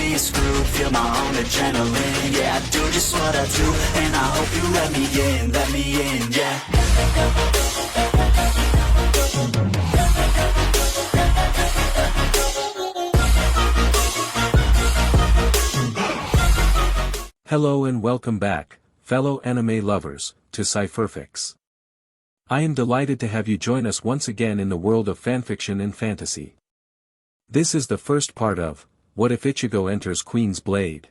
be screwed, feel my own adrenaline. Yeah, I do just what I do, and I hope you let me in, yeah. Hello and welcome back, fellow anime lovers, to Cypherfics. I am delighted to have you join us once again in the world of fanfiction and fantasy. This is the first part of, What If Ichigo Enters Queen's Blade?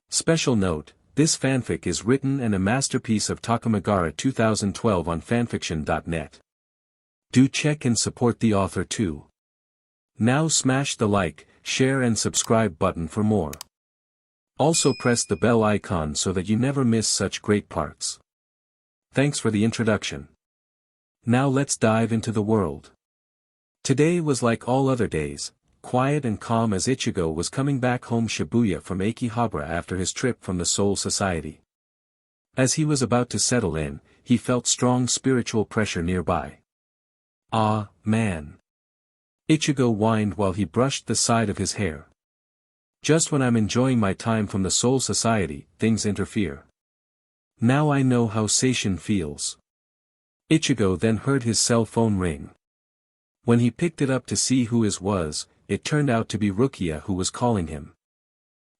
Special note, this fanfic is written and a masterpiece of Takamagara 2012 on FANFICTIONnet. Do check and support the author too. Now smash the like, share and subscribe button for more. Also press the bell icon so that you never miss such great parts. Thanks for the introduction. Now let's dive into the world. Today was like all other days, quiet and calm as Ichigo was coming back home Shibuya from Akihabara after his trip from the Soul Society. As he was about to settle in, he felt strong spiritual pressure nearby. Ah, man. Ichigo whined while he brushed the side of his hair. Just when I'm enjoying my time from the Soul Society, things interfere. Now I know how Seishin feels. Ichigo then heard his cell phone ring. When he picked it up to see who it was, it turned out to be Rukia who was calling him.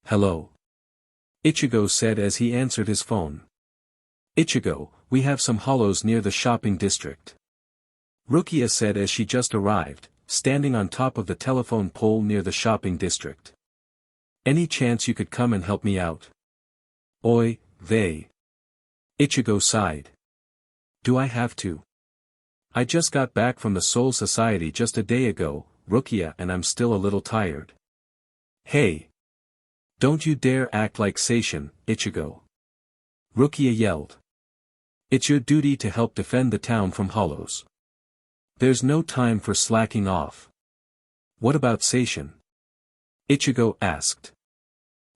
Hello. Ichigo said as he answered his phone. Ichigo, we have some hollows near the shopping district. Rukia said as she just arrived, standing on top of the telephone pole near the shopping district. Any chance you could come and help me out? Oi, vey. Ichigo sighed. Do I have to? I just got back from the Soul Society just a day ago, Rukia, and I'm still a little tired. Hey! Don't you dare act like Seishin, Ichigo. Rukia yelled. It's your duty to help defend the town from hollows. There's no time for slacking off. What about Seishin? Ichigo asked.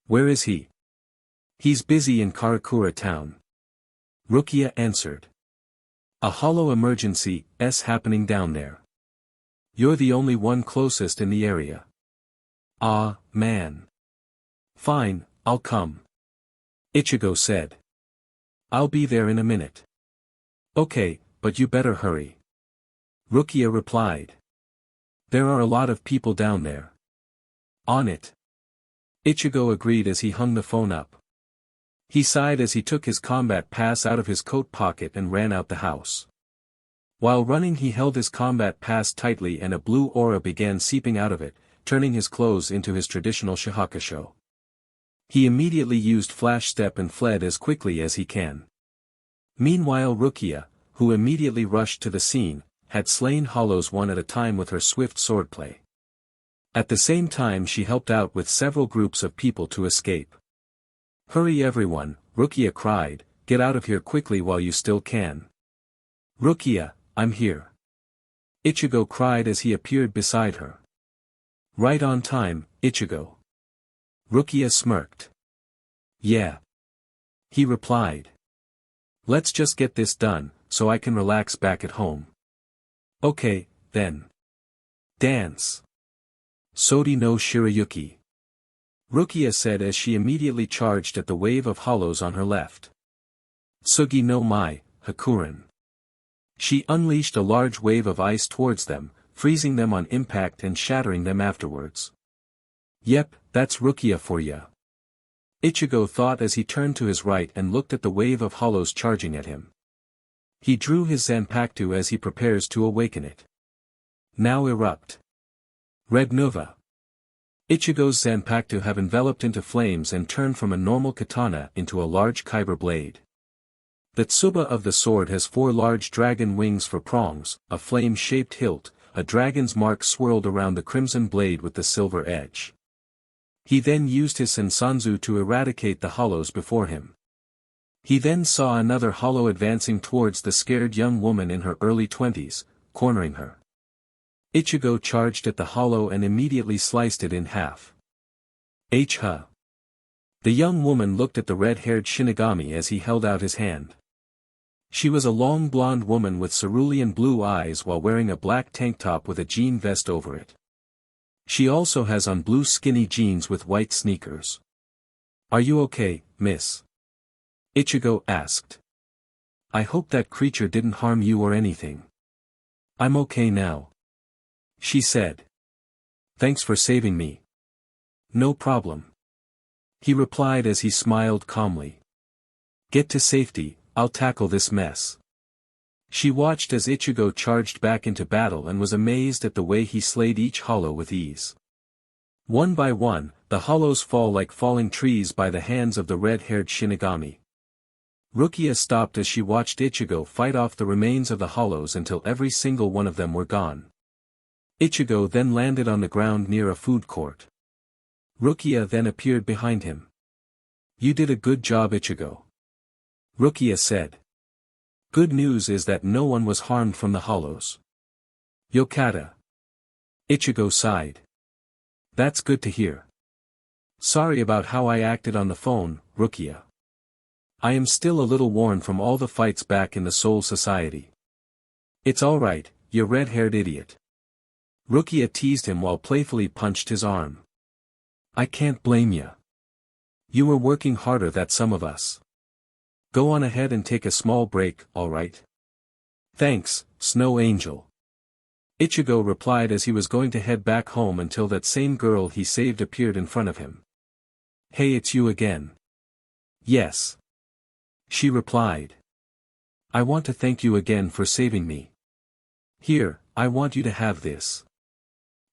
Where is he? He's busy in Karakura town. Rukia answered. A hollow emergency is happening down there. You're the only one closest in the area. Ah, man. Fine, I'll come. Ichigo said. I'll be there in a minute. Okay, but you better hurry. Rukia replied. There are a lot of people down there. On it. Ichigo agreed as he hung the phone up. He sighed as he took his combat pass out of his coat pocket and ran out the house. While running he held his combat pass tightly and a blue aura began seeping out of it, turning his clothes into his traditional shihakusho. He immediately used flash step and fled as quickly as he can. Meanwhile Rukia, who immediately rushed to the scene, had slain hollows one at a time with her swift swordplay. At the same time she helped out with several groups of people to escape. Hurry everyone, Rukia cried, get out of here quickly while you still can. Rukia, I'm here. Ichigo cried as he appeared beside her. Right on time, Ichigo. Rukia smirked. Yeah. He replied. Let's just get this done, so I can relax back at home. Okay, then. Dance. Sori no Shirayuki. Rukia said as she immediately charged at the wave of hollows on her left. Tsugi no Mai, Hakuren. She unleashed a large wave of ice towards them, freezing them on impact and shattering them afterwards. Yep, that's Rukia for ya. Ichigo thought as he turned to his right and looked at the wave of hollows charging at him. He drew his Zanpakuto as he prepares to awaken it. Now erupt. Red Nova. Ichigo's Zanpakuto have enveloped into flames and turned from a normal katana into a large kyber blade. The tsuba of the sword has 4 large dragon wings for prongs, a flame-shaped hilt, a dragon's mark swirled around the crimson blade with the silver edge. He then used his sensanzu to eradicate the hollows before him. He then saw another hollow advancing towards the scared young woman in her early 20s, cornering her. Ichigo charged at the hollow and immediately sliced it in half. The young woman looked at the red-haired Shinigami as he held out his hand. She was a long blonde woman with cerulean blue eyes while wearing a black tank top with a jean vest over it. She also has on blue skinny jeans with white sneakers. Are you okay, miss? Ichigo asked. I hope that creature didn't harm you or anything. I'm okay now. She said. Thanks for saving me. No problem. He replied as he smiled calmly. Get to safety, I'll tackle this mess. She watched as Ichigo charged back into battle and was amazed at the way he slayed each hollow with ease. One by one, the hollows fall like falling trees by the hands of the red-haired Shinigami. Rukia stopped as she watched Ichigo fight off the remains of the hollows until every single one of them were gone. Ichigo then landed on the ground near a food court. Rukia then appeared behind him. You did a good job, Ichigo. Rukia said. Good news is that no one was harmed from the hollows. Yokata. Ichigo sighed. That's good to hear. Sorry about how I acted on the phone, Rukia. I am still a little worn from all the fights back in the Soul Society. It's alright, you red-haired idiot. Rukia teased him while playfully punched his arm. I can't blame ya. You were working harder than some of us. Go on ahead and take a small break, alright? Thanks, Snow Angel. Ichigo replied as he was going to head back home until that same girl he saved appeared in front of him. Hey, it's you again. Yes. She replied. I want to thank you again for saving me. Here, I want you to have this.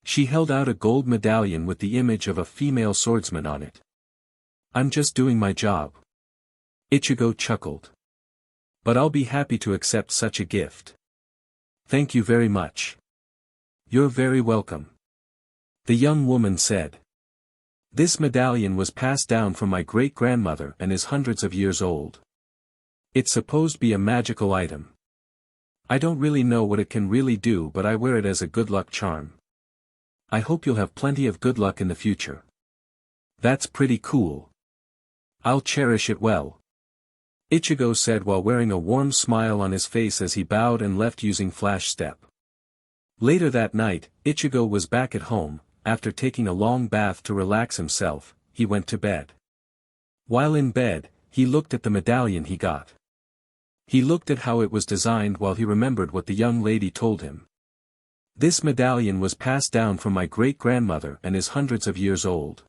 She held out a gold medallion with the image of a female swordsman on it. I'm just doing my job. Ichigo chuckled. But I'll be happy to accept such a gift. Thank you very much. You're very welcome. The young woman said. This medallion was passed down from my great-grandmother and is hundreds of years old. It's supposed to be a magical item. I don't really know what it can really do, but I wear it as a good luck charm. I hope you'll have plenty of good luck in the future. That's pretty cool. I'll cherish it well. Ichigo said while wearing a warm smile on his face as he bowed and left using Flash Step. Later that night, Ichigo was back at home. After taking a long bath to relax himself, he went to bed. While in bed, he looked at the medallion he got. He looked at how it was designed while he remembered what the young lady told him. This medallion was passed down from my great-grandmother and is hundreds of years old.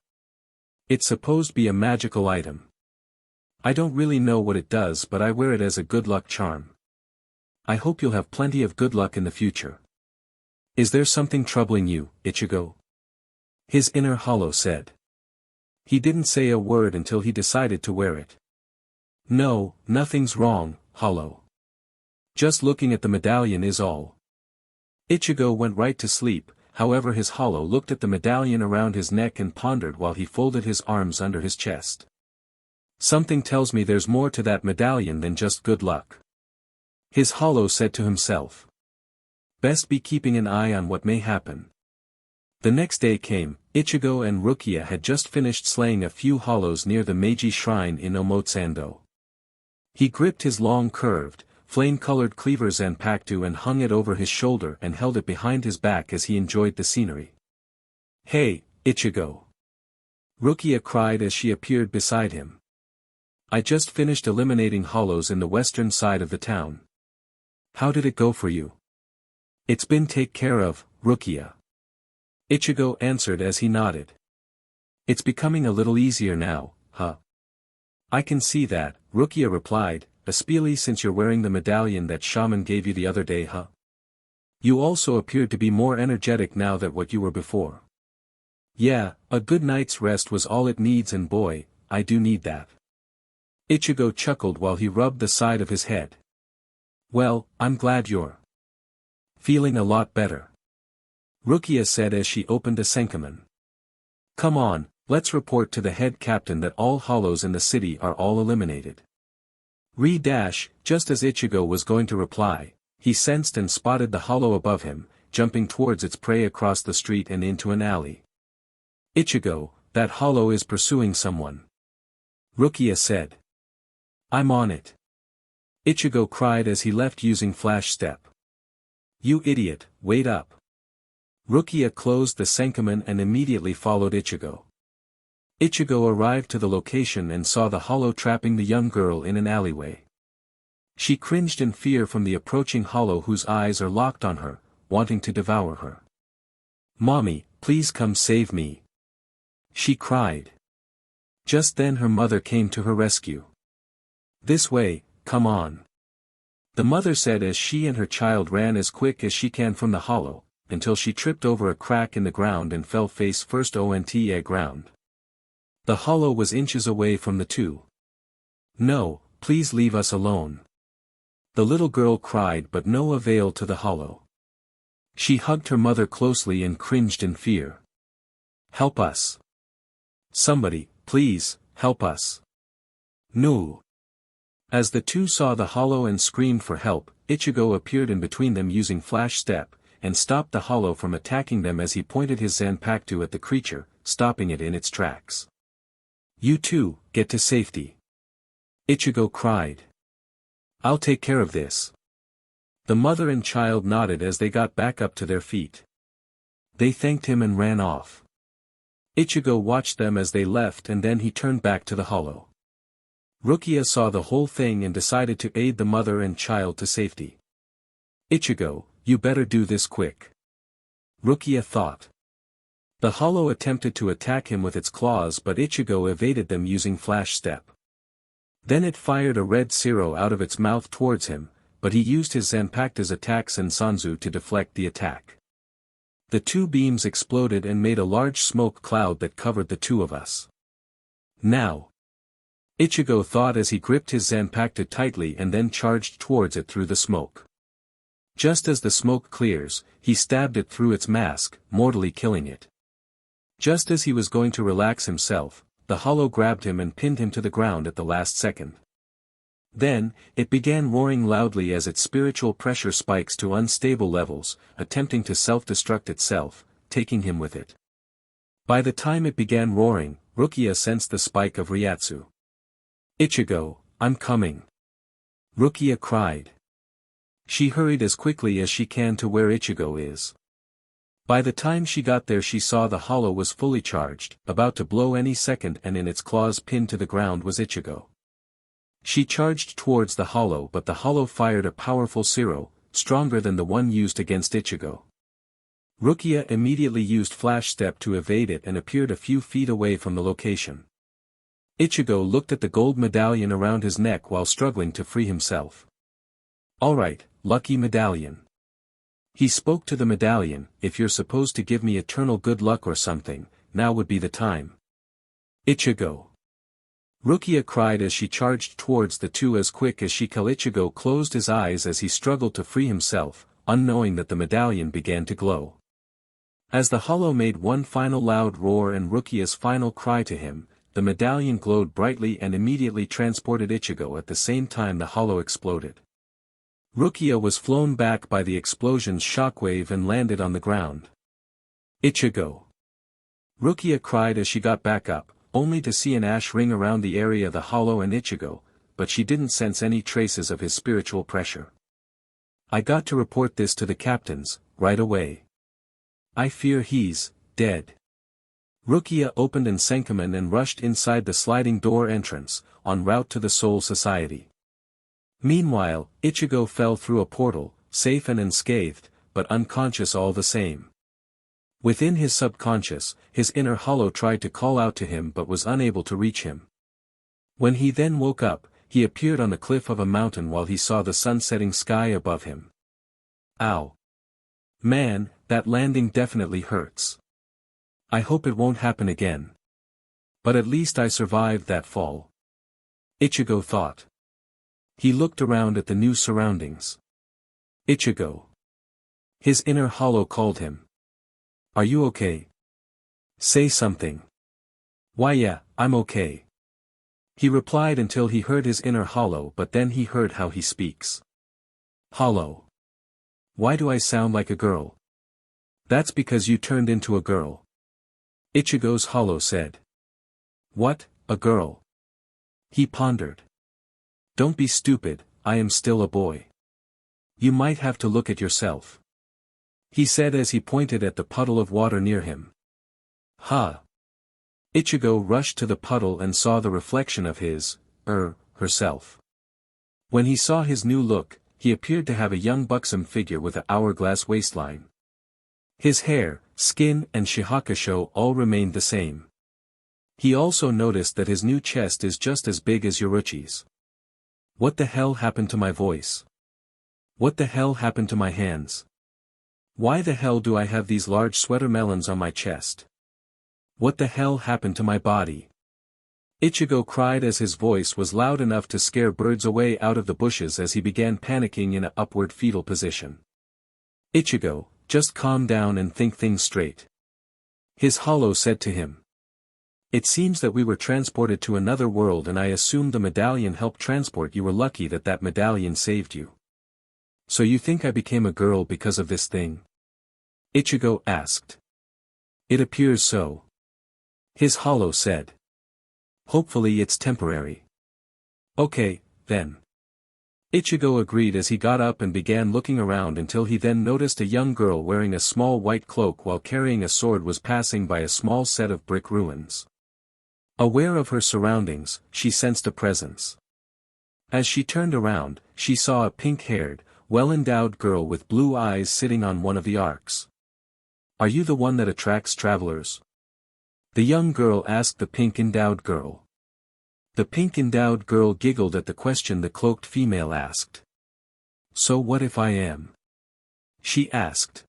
It's supposed to be a magical item. I don't really know what it does, but I wear it as a good luck charm. I hope you'll have plenty of good luck in the future. Is there something troubling you, Ichigo? His inner hollow said. He didn't say a word until he decided to wear it. No, nothing's wrong, hollow. Just looking at the medallion is all. Ichigo went right to sleep. However, his hollow looked at the medallion around his neck and pondered while he folded his arms under his chest. Something tells me there's more to that medallion than just good luck. His hollow said to himself. Best be keeping an eye on what may happen. The next day came. Ichigo and Rukia had just finished slaying a few hollows near the Meiji Shrine in Omotsando. He gripped his long curved, flame-colored cleaver Zanpakuto and hung it over his shoulder and held it behind his back as he enjoyed the scenery. Hey, Ichigo! Rukia cried as she appeared beside him. I just finished eliminating hollows in the western side of the town. How did it go for you? It's been taken care of, Rukia. Ichigo answered as he nodded. It's becoming a little easier now, huh? I can see that, Rukia replied, especially since you're wearing the medallion that shaman gave you the other day, huh? You also appeared to be more energetic now than what you were before. Yeah, a good night's rest was all it needs, and boy, I do need that. Ichigo chuckled while he rubbed the side of his head. Well, I'm glad you're feeling a lot better. Rukia said as she opened a Senkaman. Come on, let's report to the head captain that all hollows in the city are all eliminated. Just as Ichigo was going to reply, he sensed and spotted the hollow above him, jumping towards its prey across the street and into an alley. Ichigo, that hollow is pursuing someone. Rukia said. I'm on it. Ichigo cried as he left using Flash Step. You idiot, wait up. Rukia closed the Senkaman and immediately followed Ichigo. Ichigo arrived to the location and saw the hollow trapping the young girl in an alleyway. She cringed in fear from the approaching hollow whose eyes are locked on her, wanting to devour her. "Mommy, please come save me," she cried. Just then her mother came to her rescue. "This way, come on," the mother said as she and her child ran as quick as she can from the hollow, until she tripped over a crack in the ground and fell face first onto the ground. The hollow was inches away from the two. "No, please leave us alone," the little girl cried, but no avail to the hollow. She hugged her mother closely and cringed in fear. "Help us. Somebody, please, help us. No." As the two saw the hollow and screamed for help, Ichigo appeared in between them using Flash Step, and stopped the hollow from attacking them as he pointed his Zanpakuto at the creature, stopping it in its tracks. "You two, get to safety," Ichigo cried. "I'll take care of this." The mother and child nodded as they got back up to their feet. They thanked him and ran off. Ichigo watched them as they left and then he turned back to the hollow. Rukia saw the whole thing and decided to aid the mother and child to safety. "Ichigo, you better do this quick," Rukia thought. The hollow attempted to attack him with its claws, but Ichigo evaded them using Flash Step. Then it fired a red Zero out of its mouth towards him, but he used his Zanpakuto's attacks and Sanzu to deflect the attack. The two beams exploded and made a large smoke cloud that covered the two of us. "Now," Ichigo thought as he gripped his Zanpakuto tightly and then charged towards it through the smoke. Just as the smoke clears, he stabbed it through its mask, mortally killing it. Just as he was going to relax himself, the hollow grabbed him and pinned him to the ground at the last second. Then, it began roaring loudly as its spiritual pressure spikes to unstable levels, attempting to self-destruct itself, taking him with it. By the time it began roaring, Rukia sensed the spike of Ryatsu. "Ichigo, I'm coming," Rukia cried. She hurried as quickly as she can to where Ichigo is. By the time she got there she saw the hollow was fully charged, about to blow any second, and in its claws pinned to the ground was Ichigo. She charged towards the hollow, but the hollow fired a powerful Zero, stronger than the one used against Ichigo. Rukia immediately used Flash Step to evade it and appeared a few feet away from the location. Ichigo looked at the gold medallion around his neck while struggling to free himself. "Alright, lucky medallion." He spoke to the medallion, "If you're supposed to give me eternal good luck or something, now would be the time." "Ichigo!" Rukia cried as she charged towards the two as quick as she could. Ichigo closed his eyes as he struggled to free himself, unknowing that the medallion began to glow. As the hollow made one final loud roar and Rukia's final cry to him, the medallion glowed brightly and immediately transported Ichigo. At the same time the hollow exploded. Rukia was flown back by the explosion's shockwave and landed on the ground. "Ichigo!" Rukia cried as she got back up, only to see an ash ring around the area of the hollow and Ichigo, but she didn't sense any traces of his spiritual pressure. "I got to report this to the captains, right away. I fear he's dead." Rukia opened an Senkaman and rushed inside the sliding door entrance, en route to the Soul Society. Meanwhile, Ichigo fell through a portal, safe and unscathed, but unconscious all the same. Within his subconscious, his inner hollow tried to call out to him but was unable to reach him. When he then woke up, he appeared on the cliff of a mountain while he saw the sun-setting sky above him. "Ow! Man, that landing definitely hurts. I hope it won't happen again. But at least I survived that fall," Ichigo thought. He looked around at the new surroundings. "Ichigo!" His inner hollow called him. "Are you okay? Say something." "Why yeah, I'm okay," he replied until he heard his inner hollow, but then he heard how he speaks. "Hollow. Why do I sound like a girl?" "That's because you turned into a girl," Ichigo's hollow said. "What, a girl?" He pondered. "Don't be stupid, I am still a boy. You might have to look at yourself." he said as he pointed at the puddle of water near him. Ha! Ichigo rushed to the puddle and saw the reflection of herself. When he saw his new look, he appeared to have a young buxom figure with an hourglass waistline. His hair, skin and shihakusho all remained the same. He also noticed that his new chest is just as big as Yoruchi's. What the hell happened to my voice? What the hell happened to my hands? Why the hell do I have these large sweater melons on my chest? What the hell happened to my body? Ichigo cried as his voice was loud enough to scare birds away out of the bushes as he began panicking in an upward fetal position. Ichigo, just calm down and think things straight. His hollow said to him. It seems that we were transported to another world and I assumed the medallion helped transport you. Were lucky that that medallion saved you. So you think I became a girl because of this thing? Ichigo asked. It appears so. His hollow said. Hopefully it's temporary. Okay, then. Ichigo agreed as he got up and began looking around until he then noticed a young girl wearing a small white cloak while carrying a sword was passing by a small set of brick ruins. Aware of her surroundings, she sensed a presence. As she turned around, she saw a pink-haired, well-endowed girl with blue eyes sitting on one of the arcs. Are you the one that attracts travelers? The young girl asked the pink-endowed girl. The pink-endowed girl giggled at the question the cloaked female asked. So what if I am? She asked.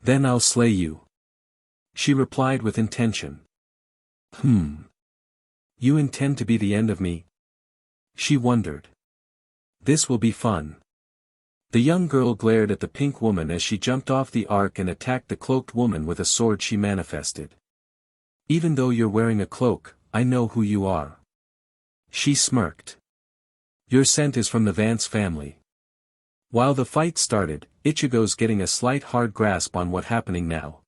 Then I'll slay you. She replied with intention. You intend to be the end of me? She wondered. This will be fun. The young girl glared at the pink woman as she jumped off the arc and attacked the cloaked woman with a sword she manifested. Even though you're wearing a cloak, I know who you are. She smirked. Your scent is from the Vance family. While the fight started, Ichigo's getting a slight hard grasp on what's happening now.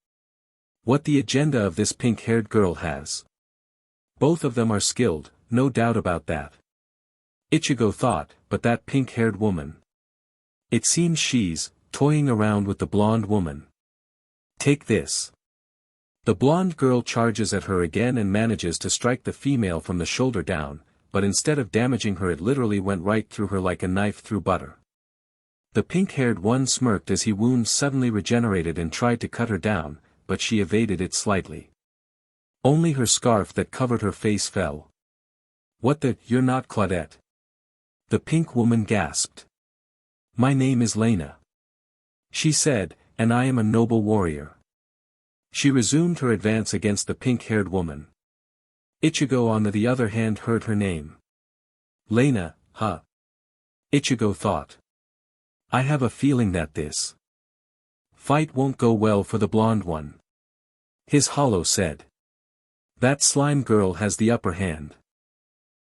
What the agenda of this pink-haired girl has. Both of them are skilled, no doubt about that. Ichigo thought, but that pink-haired woman. It seems she's toying around with the blonde woman. Take this. The blonde girl charges at her again and manages to strike the female from the shoulder down, but instead of damaging her it literally went right through her like a knife through butter. The pink-haired one smirked as his wound suddenly regenerated and tried to cut her down, but she evaded it slightly. Only her scarf that covered her face fell. What the, you're not Claudette? The pink woman gasped. My name is Lena. She said, and I am a noble warrior. She resumed her advance against the pink-haired woman. Ichigo on the other hand heard her name. Lena, huh? Ichigo thought. I have a feeling that this fight won't go well for the blonde one. His hollow said. That slime girl has the upper hand.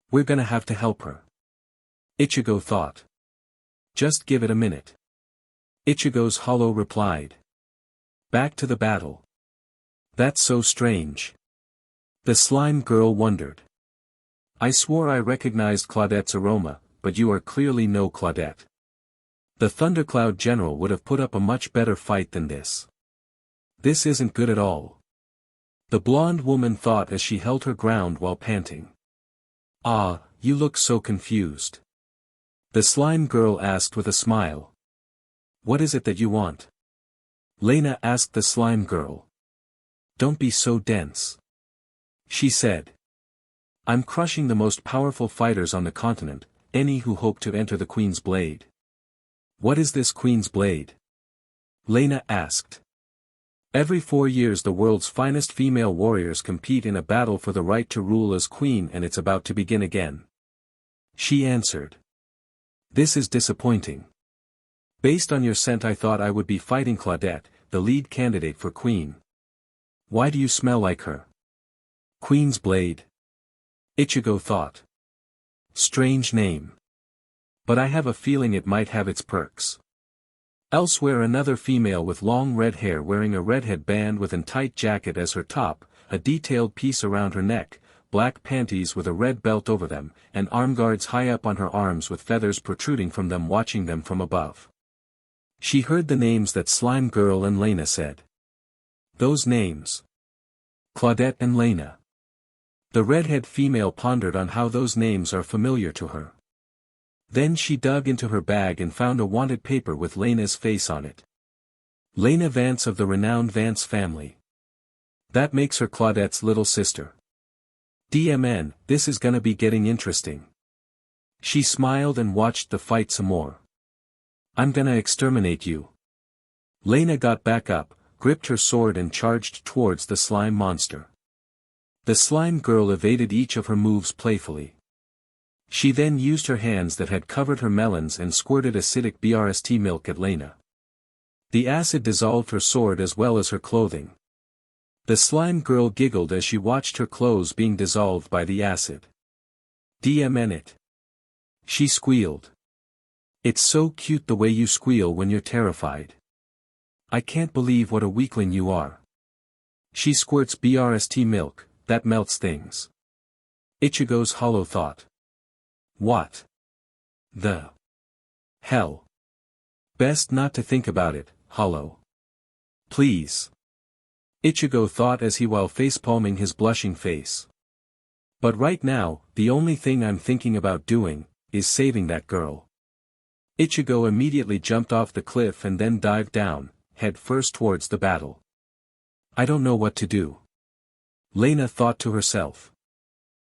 We're gonna have to help her. Ichigo thought. Just give it a minute. Ichigo's hollow replied. Back to the battle. That's so strange. The slime girl wondered. I swore I recognized Claudette's aroma, but you are clearly no Claudette. The Thundercloud General would have put up a much better fight than this. This isn't good at all. The blonde woman thought as she held her ground while panting. Ah, you look so confused. The slime girl asked with a smile. What is it that you want? Lena asked the slime girl. Don't be so dense. She said. I'm crushing the most powerful fighters on the continent, any who hope to enter the Queen's Blade. What is this Queen's Blade? Lena asked. Every 4 years the world's finest female warriors compete in a battle for the right to rule as queen and it's about to begin again. She answered. This is disappointing. Based on your scent I thought I would be fighting Claudette, the lead candidate for queen. Why do you smell like her? Queen's Blade. Ichigo thought. Strange name. But I have a feeling it might have its perks. Elsewhere another female with long red hair wearing a red headband with a tight jacket as her top, a detailed piece around her neck, black panties with a red belt over them, and armguards high up on her arms with feathers protruding from them watching them from above. She heard the names that Slime Girl and Lena said. Those names. Claudette and Lena. The redhead female pondered on how those names are familiar to her. Then she dug into her bag and found a wanted paper with Lena's face on it. Lena Vance of the renowned Vance family. That makes her Claudette's little sister. DMN, this is gonna be getting interesting. She smiled and watched the fight some more. I'm gonna exterminate you. Lena got back up, gripped her sword and charged towards the slime monster. The slime girl evaded each of her moves playfully. She then used her hands that had covered her melons and squirted acidic BRST milk at Lena. The acid dissolved her sword as well as her clothing. The slime girl giggled as she watched her clothes being dissolved by the acid. DMN it. She squealed. It's so cute the way you squeal when you're terrified. I can't believe what a weakling you are. She squirts BRST milk, that melts things. Ichigo's hollow thought. What the hell? Best not to think about it, hollow. Please. Ichigo thought as he while facepalming his blushing face. But right now, the only thing I'm thinking about doing, is saving that girl. Ichigo immediately jumped off the cliff and then dived down, head first towards the battle. I don't know what to do. Lena thought to herself.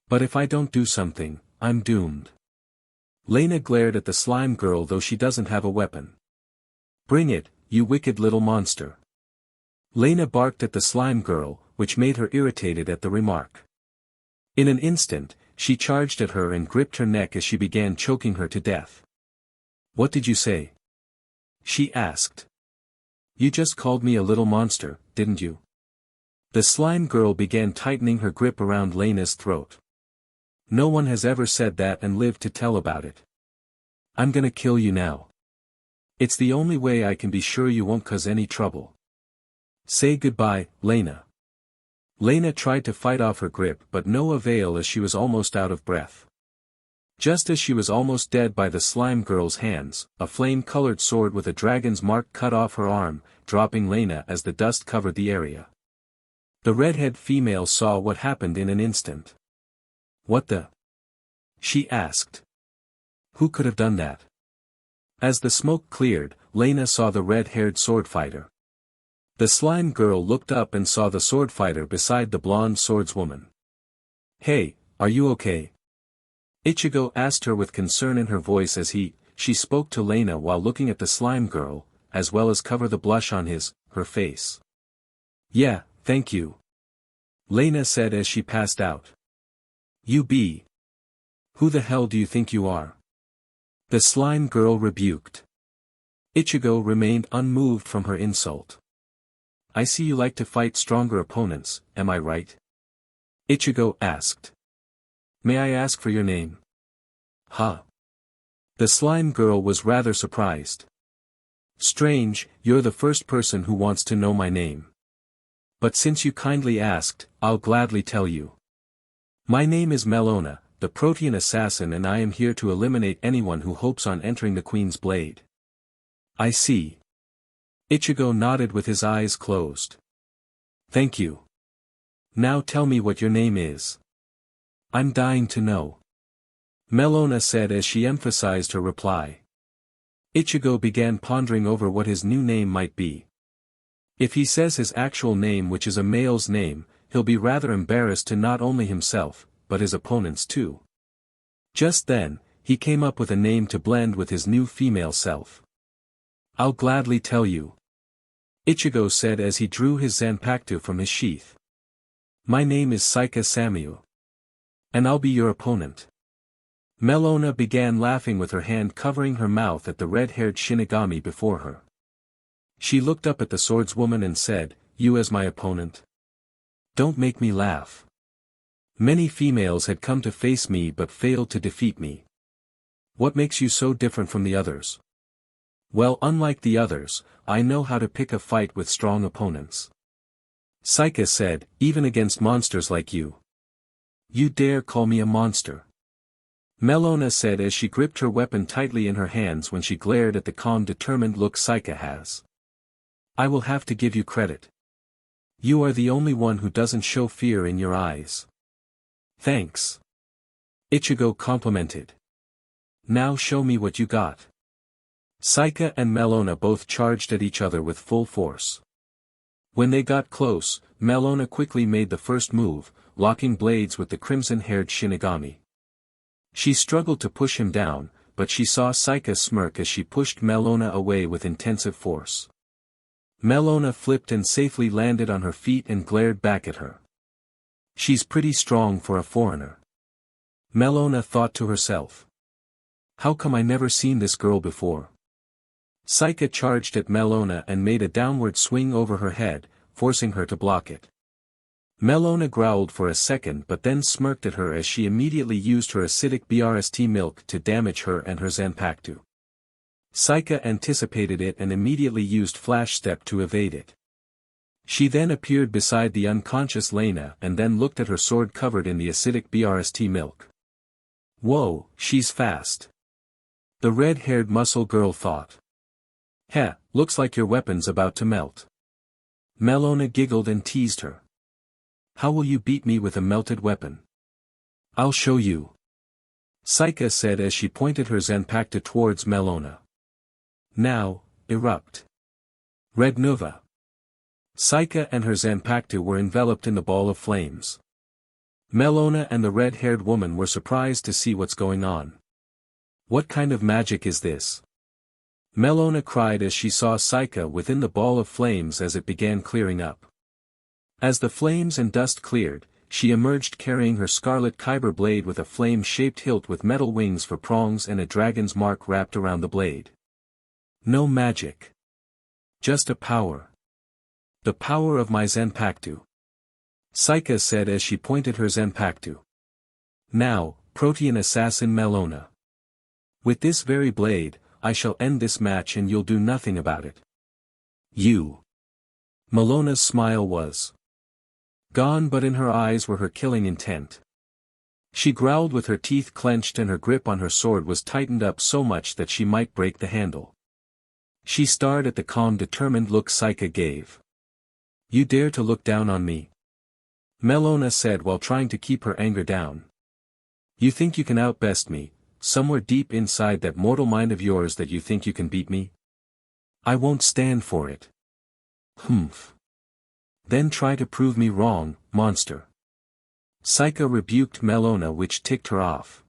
But if I don't do something, I'm doomed. Lena glared at the slime girl though she doesn't have a weapon. Bring it, you wicked little monster. Lena barked at the slime girl, which made her irritated at the remark. In an instant, she charged at her and gripped her neck as she began choking her to death. What did you say? She asked. You just called me a little monster, didn't you? The slime girl began tightening her grip around Lena's throat. No one has ever said that and lived to tell about it. I'm gonna kill you now. It's the only way I can be sure you won't cause any trouble. Say goodbye, Lena. Lena tried to fight off her grip but no avail as she was almost out of breath. Just as she was almost dead by the slime girl's hands, a flame-colored sword with a dragon's mark cut off her arm, dropping Lena as the dust covered the area. The redhead female saw what happened in an instant. What the? She asked. Who could have done that? As the smoke cleared, Lena saw the red-haired sword fighter. The slime girl looked up and saw the sword fighter beside the blonde swordswoman. Hey, are you okay? Ichigo asked her with concern in her voice as she spoke to Lena while looking at the slime girl, as well as cover the blush on her face. Yeah, thank you. Lena said as she passed out. You be. Who the hell do you think you are? The slime girl rebuked. Ichigo remained unmoved from her insult. I see you like to fight stronger opponents, am I right? Ichigo asked. May I ask for your name? Huh? The slime girl was rather surprised. Strange, you're the first person who wants to know my name. But since you kindly asked, I'll gladly tell you. My name is Melona, the Protean assassin, and I am here to eliminate anyone who hopes on entering the Queen's Blade. I see. Ichigo nodded with his eyes closed. Thank you. Now tell me what your name is. I'm dying to know. Melona said as she emphasized her reply. Ichigo began pondering over what his new name might be. If he says his actual name, which is a male's name, he'll be rather embarrassed to not only himself, but his opponents too. Just then, he came up with a name to blend with his new female self. I'll gladly tell you. Ichigo said as he drew his Zanpakuto from his sheath. My name is Saika Samuel. And I'll be your opponent. Melona began laughing with her hand covering her mouth at the red-haired Shinigami before her. She looked up at the swordswoman and said, You as my opponent? Don't make me laugh. Many females had come to face me but failed to defeat me. What makes you so different from the others? Well, unlike the others, I know how to pick a fight with strong opponents. Saika said, even against monsters like you. You dare call me a monster? Melona said as she gripped her weapon tightly in her hands when she glared at the calm determined look Saika has. I will have to give you credit. You are the only one who doesn't show fear in your eyes. Thanks. Ichigo complimented. Now show me what you got. Saika and Melona both charged at each other with full force. When they got close, Melona quickly made the first move, locking blades with the crimson-haired Shinigami. She struggled to push him down, but she saw Saika smirk as she pushed Melona away with intensive force. Melona flipped and safely landed on her feet and glared back at her. She's pretty strong for a foreigner. Melona thought to herself. How come I never seen this girl before? Saika charged at Melona and made a downward swing over her head, forcing her to block it. Melona growled for a second but then smirked at her as she immediately used her acidic BRST milk to damage her and her Zanpakuto. Saika anticipated it and immediately used Flash Step to evade it. She then appeared beside the unconscious Lena and then looked at her sword covered in the acidic BRST milk. Whoa, she's fast. The red-haired muscle girl thought. Heh, looks like your weapon's about to melt. Melona giggled and teased her. How will you beat me with a melted weapon? I'll show you. Saika said as she pointed her Zanpakuto towards Melona. Now, erupt. Red Nova. Saika and her Zanpakuto were enveloped in the ball of flames. Melona and the red-haired woman were surprised to see what's going on. What kind of magic is this? Melona cried as she saw Saika within the ball of flames as it began clearing up. As the flames and dust cleared, she emerged carrying her scarlet kyber blade with a flame-shaped hilt with metal wings for prongs and a dragon's mark wrapped around the blade. No magic. Just a power. The power of my Zanpakuto. Saika said as she pointed her Zanpakuto. Now, Protean assassin Melona. With this very blade, I shall end this match and you'll do nothing about it. You. Melona's smile was gone, but in her eyes were her killing intent. She growled with her teeth clenched and her grip on her sword was tightened up so much that she might break the handle. She stared at the calm determined look Saika gave. You dare to look down on me? Melona said while trying to keep her anger down. You think you can outbest me, somewhere deep inside that mortal mind of yours that you think you can beat me? I won't stand for it. Humph. Then try to prove me wrong, monster. Saika rebuked Melona, which ticked her off.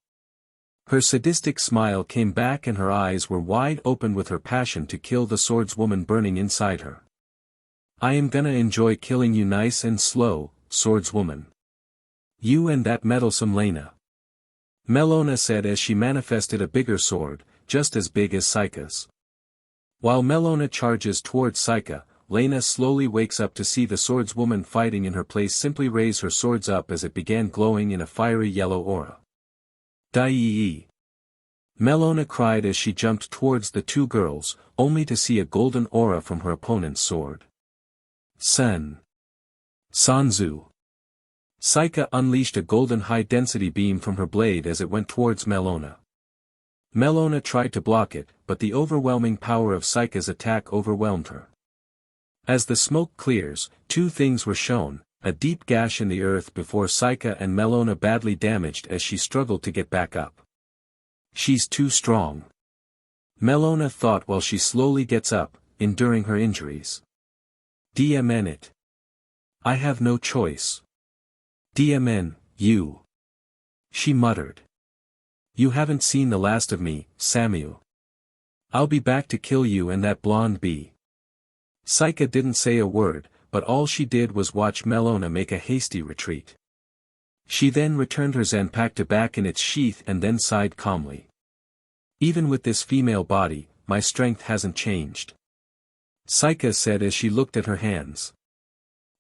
Her sadistic smile came back and her eyes were wide open with her passion to kill the swordswoman burning inside her. I am gonna enjoy killing you nice and slow, swordswoman. You and that meddlesome Lena. Melona said as she manifested a bigger sword, just as big as Saika's. While Melona charges towards Saika, Lena slowly wakes up to see the swordswoman fighting in her place simply raise her swords up as it began glowing in a fiery yellow aura. Dai. Melona cried as she jumped towards the two girls, only to see a golden aura from her opponent's sword. Sen. Sanzu. Saika unleashed a golden high-density beam from her blade as it went towards Melona. Melona tried to block it, but the overwhelming power of Saika's attack overwhelmed her. As the smoke clears, two things were shown, a deep gash in the earth before Saika and Melona badly damaged as she struggled to get back up. She's too strong. Melona thought while she slowly gets up, enduring her injuries. DMN it. I have no choice. DMN, you. She muttered. You haven't seen the last of me, Samuel. I'll be back to kill you and that blonde bee. Saika didn't say a word, but all she did was watch Melona make a hasty retreat. She then returned her Zanpakuto back in its sheath and then sighed calmly. Even with this female body, my strength hasn't changed. Saika said as she looked at her hands.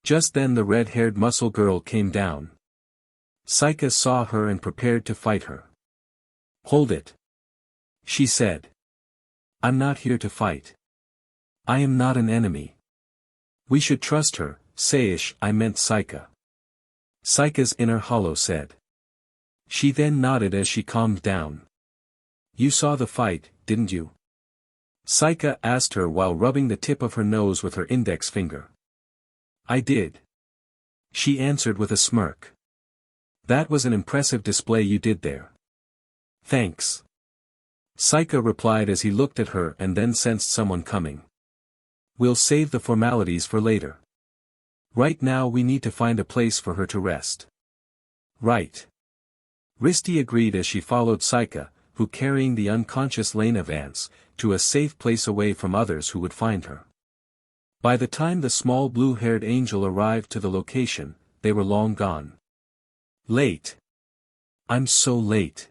Just then the red-haired muscle girl came down. Saika saw her and prepared to fight her. Hold it. She said. I'm not here to fight. I am not an enemy. We should trust her, Seish, I meant Saika. Saika's inner hollow said. She then nodded as she calmed down. You saw the fight, didn't you? Saika asked her while rubbing the tip of her nose with her index finger. I did. She answered with a smirk. That was an impressive display you did there. Thanks. Saika replied as he looked at her and then sensed someone coming. We'll save the formalities for later. Right now we need to find a place for her to rest. Right. Risty agreed as she followed Saika, who carrying the unconscious Lena Vance, to a safe place away from others who would find her. By the time the small blue-haired angel arrived to the location, they were long gone. Late. I'm so late.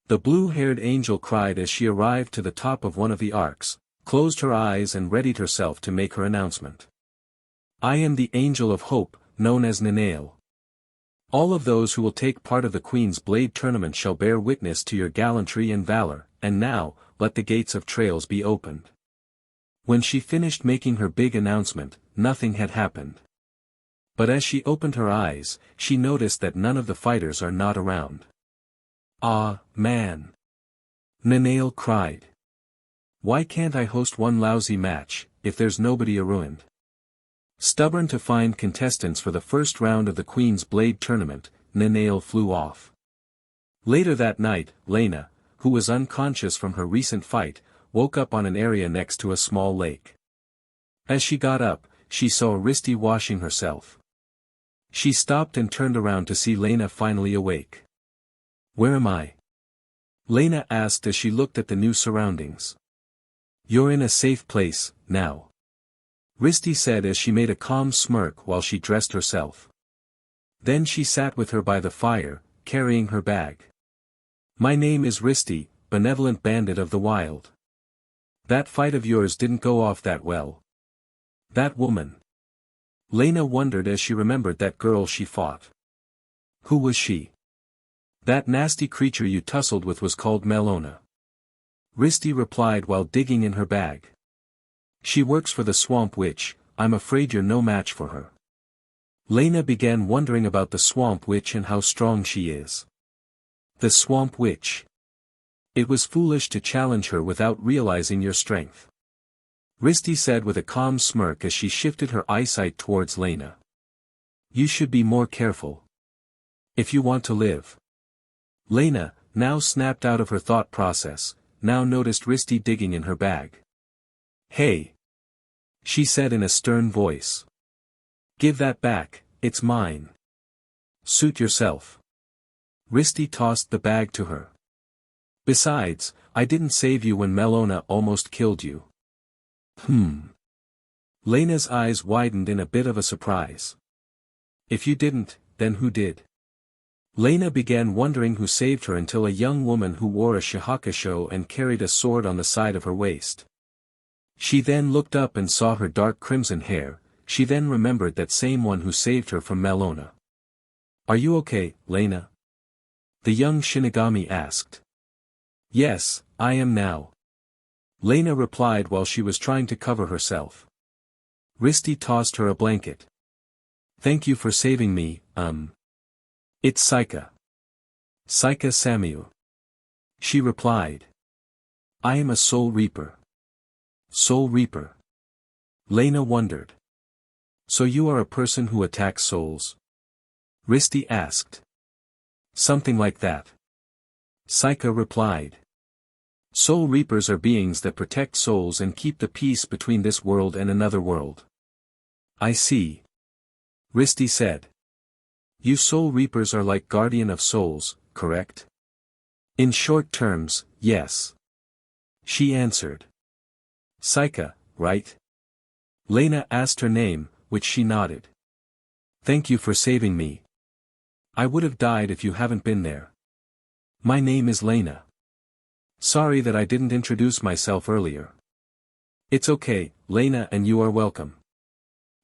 The blue-haired angel cried as she arrived to the top of one of the arcs, closed her eyes and readied herself to make her announcement. I am the Angel of Hope, known as Nanail. All of those who will take part of the Queen's Blade tournament shall bear witness to your gallantry and valor, and now, let the gates of trails be opened. When she finished making her big announcement, nothing had happened. But as she opened her eyes, she noticed that none of the fighters are not around. Ah, man! Nanail cried. Why can't I host one lousy match, if there's nobody around? Stubborn to find contestants for the first round of the Queen's Blade tournament, Nanail flew off. Later that night, Lena, who was unconscious from her recent fight, woke up on an area next to a small lake. As she got up, she saw Risty washing herself. She stopped and turned around to see Lena finally awake. Where am I? Lena asked as she looked at the new surroundings. You're in a safe place, now. Risty said as she made a calm smirk while she dressed herself. Then she sat with her by the fire, carrying her bag. My name is Risty, benevolent bandit of the wild. That fight of yours didn't go off that well. That woman. Lena wondered as she remembered that girl she fought. Who was she? That nasty creature you tussled with was called Melona. Risty replied while digging in her bag. She works for the Swamp Witch, I'm afraid you're no match for her. Lena began wondering about the Swamp Witch and how strong she is. The Swamp Witch. It was foolish to challenge her without realizing your strength. Risty said with a calm smirk as she shifted her eyesight towards Lena. You should be more careful. If you want to live. Lena, now snapped out of her thought process, now noticed Risty digging in her bag. Hey! She said in a stern voice. Give that back, it's mine. Suit yourself. Risty tossed the bag to her. Besides, I didn't save you when Melona almost killed you. Lena's eyes widened in a bit of a surprise. If you didn't, then who did? Lena began wondering who saved her until a young woman who wore a shihakasho and carried a sword on the side of her waist. She then looked up and saw her dark crimson hair, she then remembered that same one who saved her from Melona. Are you okay, Lena? The young Shinigami asked. Yes, I am now. Lena replied while she was trying to cover herself. Risty tossed her a blanket. Thank you for saving me, It's Saika. Saika Samu. She replied. I am a Soul Reaper. Soul Reaper. Lena wondered. So you are a person who attacks souls? Risty asked. Something like that. Saika replied. Soul Reapers are beings that protect souls and keep the peace between this world and another world. I see. Risty said. You Soul Reapers are like guardian of souls, correct? In short terms, yes. She answered. Saika, right? Lena asked her name, which she nodded. Thank you for saving me. I would have died if you haven't been there. My name is Lena. Sorry that I didn't introduce myself earlier. It's okay, Lena, and you are welcome.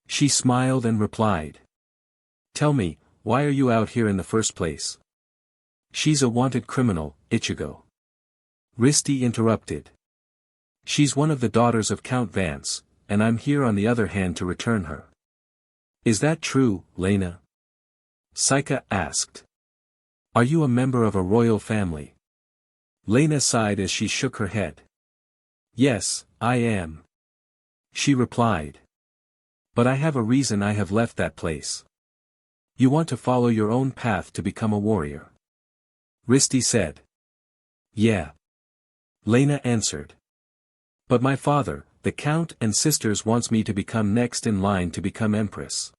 She smiled and replied. Tell me, why are you out here in the first place? She's a wanted criminal, Ichigo. Risty interrupted. She's one of the daughters of Count Vance, and I'm here on the other hand to return her. Is that true, Lena? Saika asked. Are you a member of a royal family? Lena sighed as she shook her head. Yes, I am. She replied. But I have a reason I have left that place. You want to follow your own path to become a warrior. Risty said. Yeah. Lena answered. But my father, the count and sisters wants me to become next in line to become empress.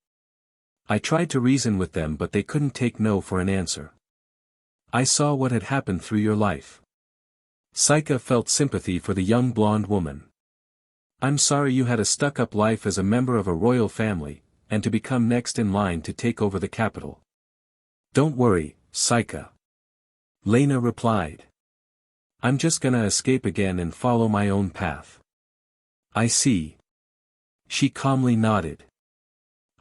I tried to reason with them but they couldn't take no for an answer. I saw what had happened through your life. Saika felt sympathy for the young blonde woman. I'm sorry you had a stuck-up life as a member of a royal family, and to become next in line to take over the capital. Don't worry, Saika. Lena replied. I'm just gonna escape again and follow my own path. I see. She calmly nodded.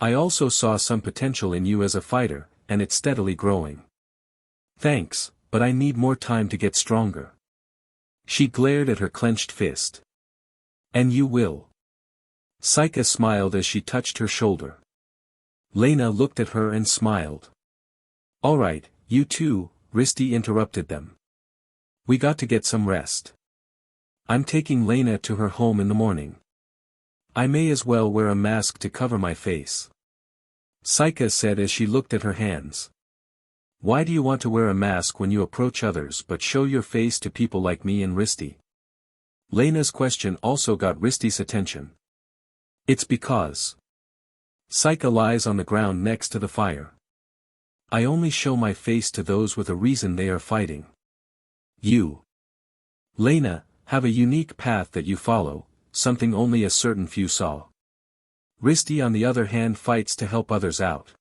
I also saw some potential in you as a fighter, and it's steadily growing. Thanks, but I need more time to get stronger. She glared at her clenched fist. And you will. Saika smiled as she touched her shoulder. Lena looked at her and smiled. All right, you too, Risty interrupted them. We got to get some rest. I'm taking Lena to her home in the morning. I may as well wear a mask to cover my face. Saika said as she looked at her hands. Why do you want to wear a mask when you approach others but show your face to people like me and Risty? Lena's question also got Risty's attention. It's because. Saika lies on the ground next to the fire. I only show my face to those with a reason they are fighting. You, Lena, have a unique path that you follow, something only a certain few saw. Risty on the other hand fights to help others out.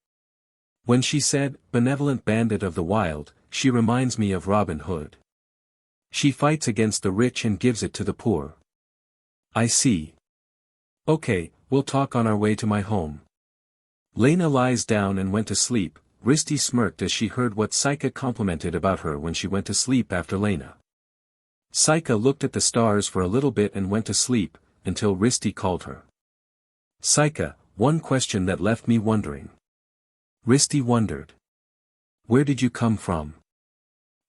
When she said, benevolent bandit of the wild, she reminds me of Robin Hood. She fights against the rich and gives it to the poor. I see. Okay, we'll talk on our way to my home. Lena lies down and went to sleep. Risty smirked as she heard what Saika complimented about her when she went to sleep after Lena. Saika looked at the stars for a little bit and went to sleep, until Risty called her. Saika, one question that left me wondering. Risty wondered. Where did you come from?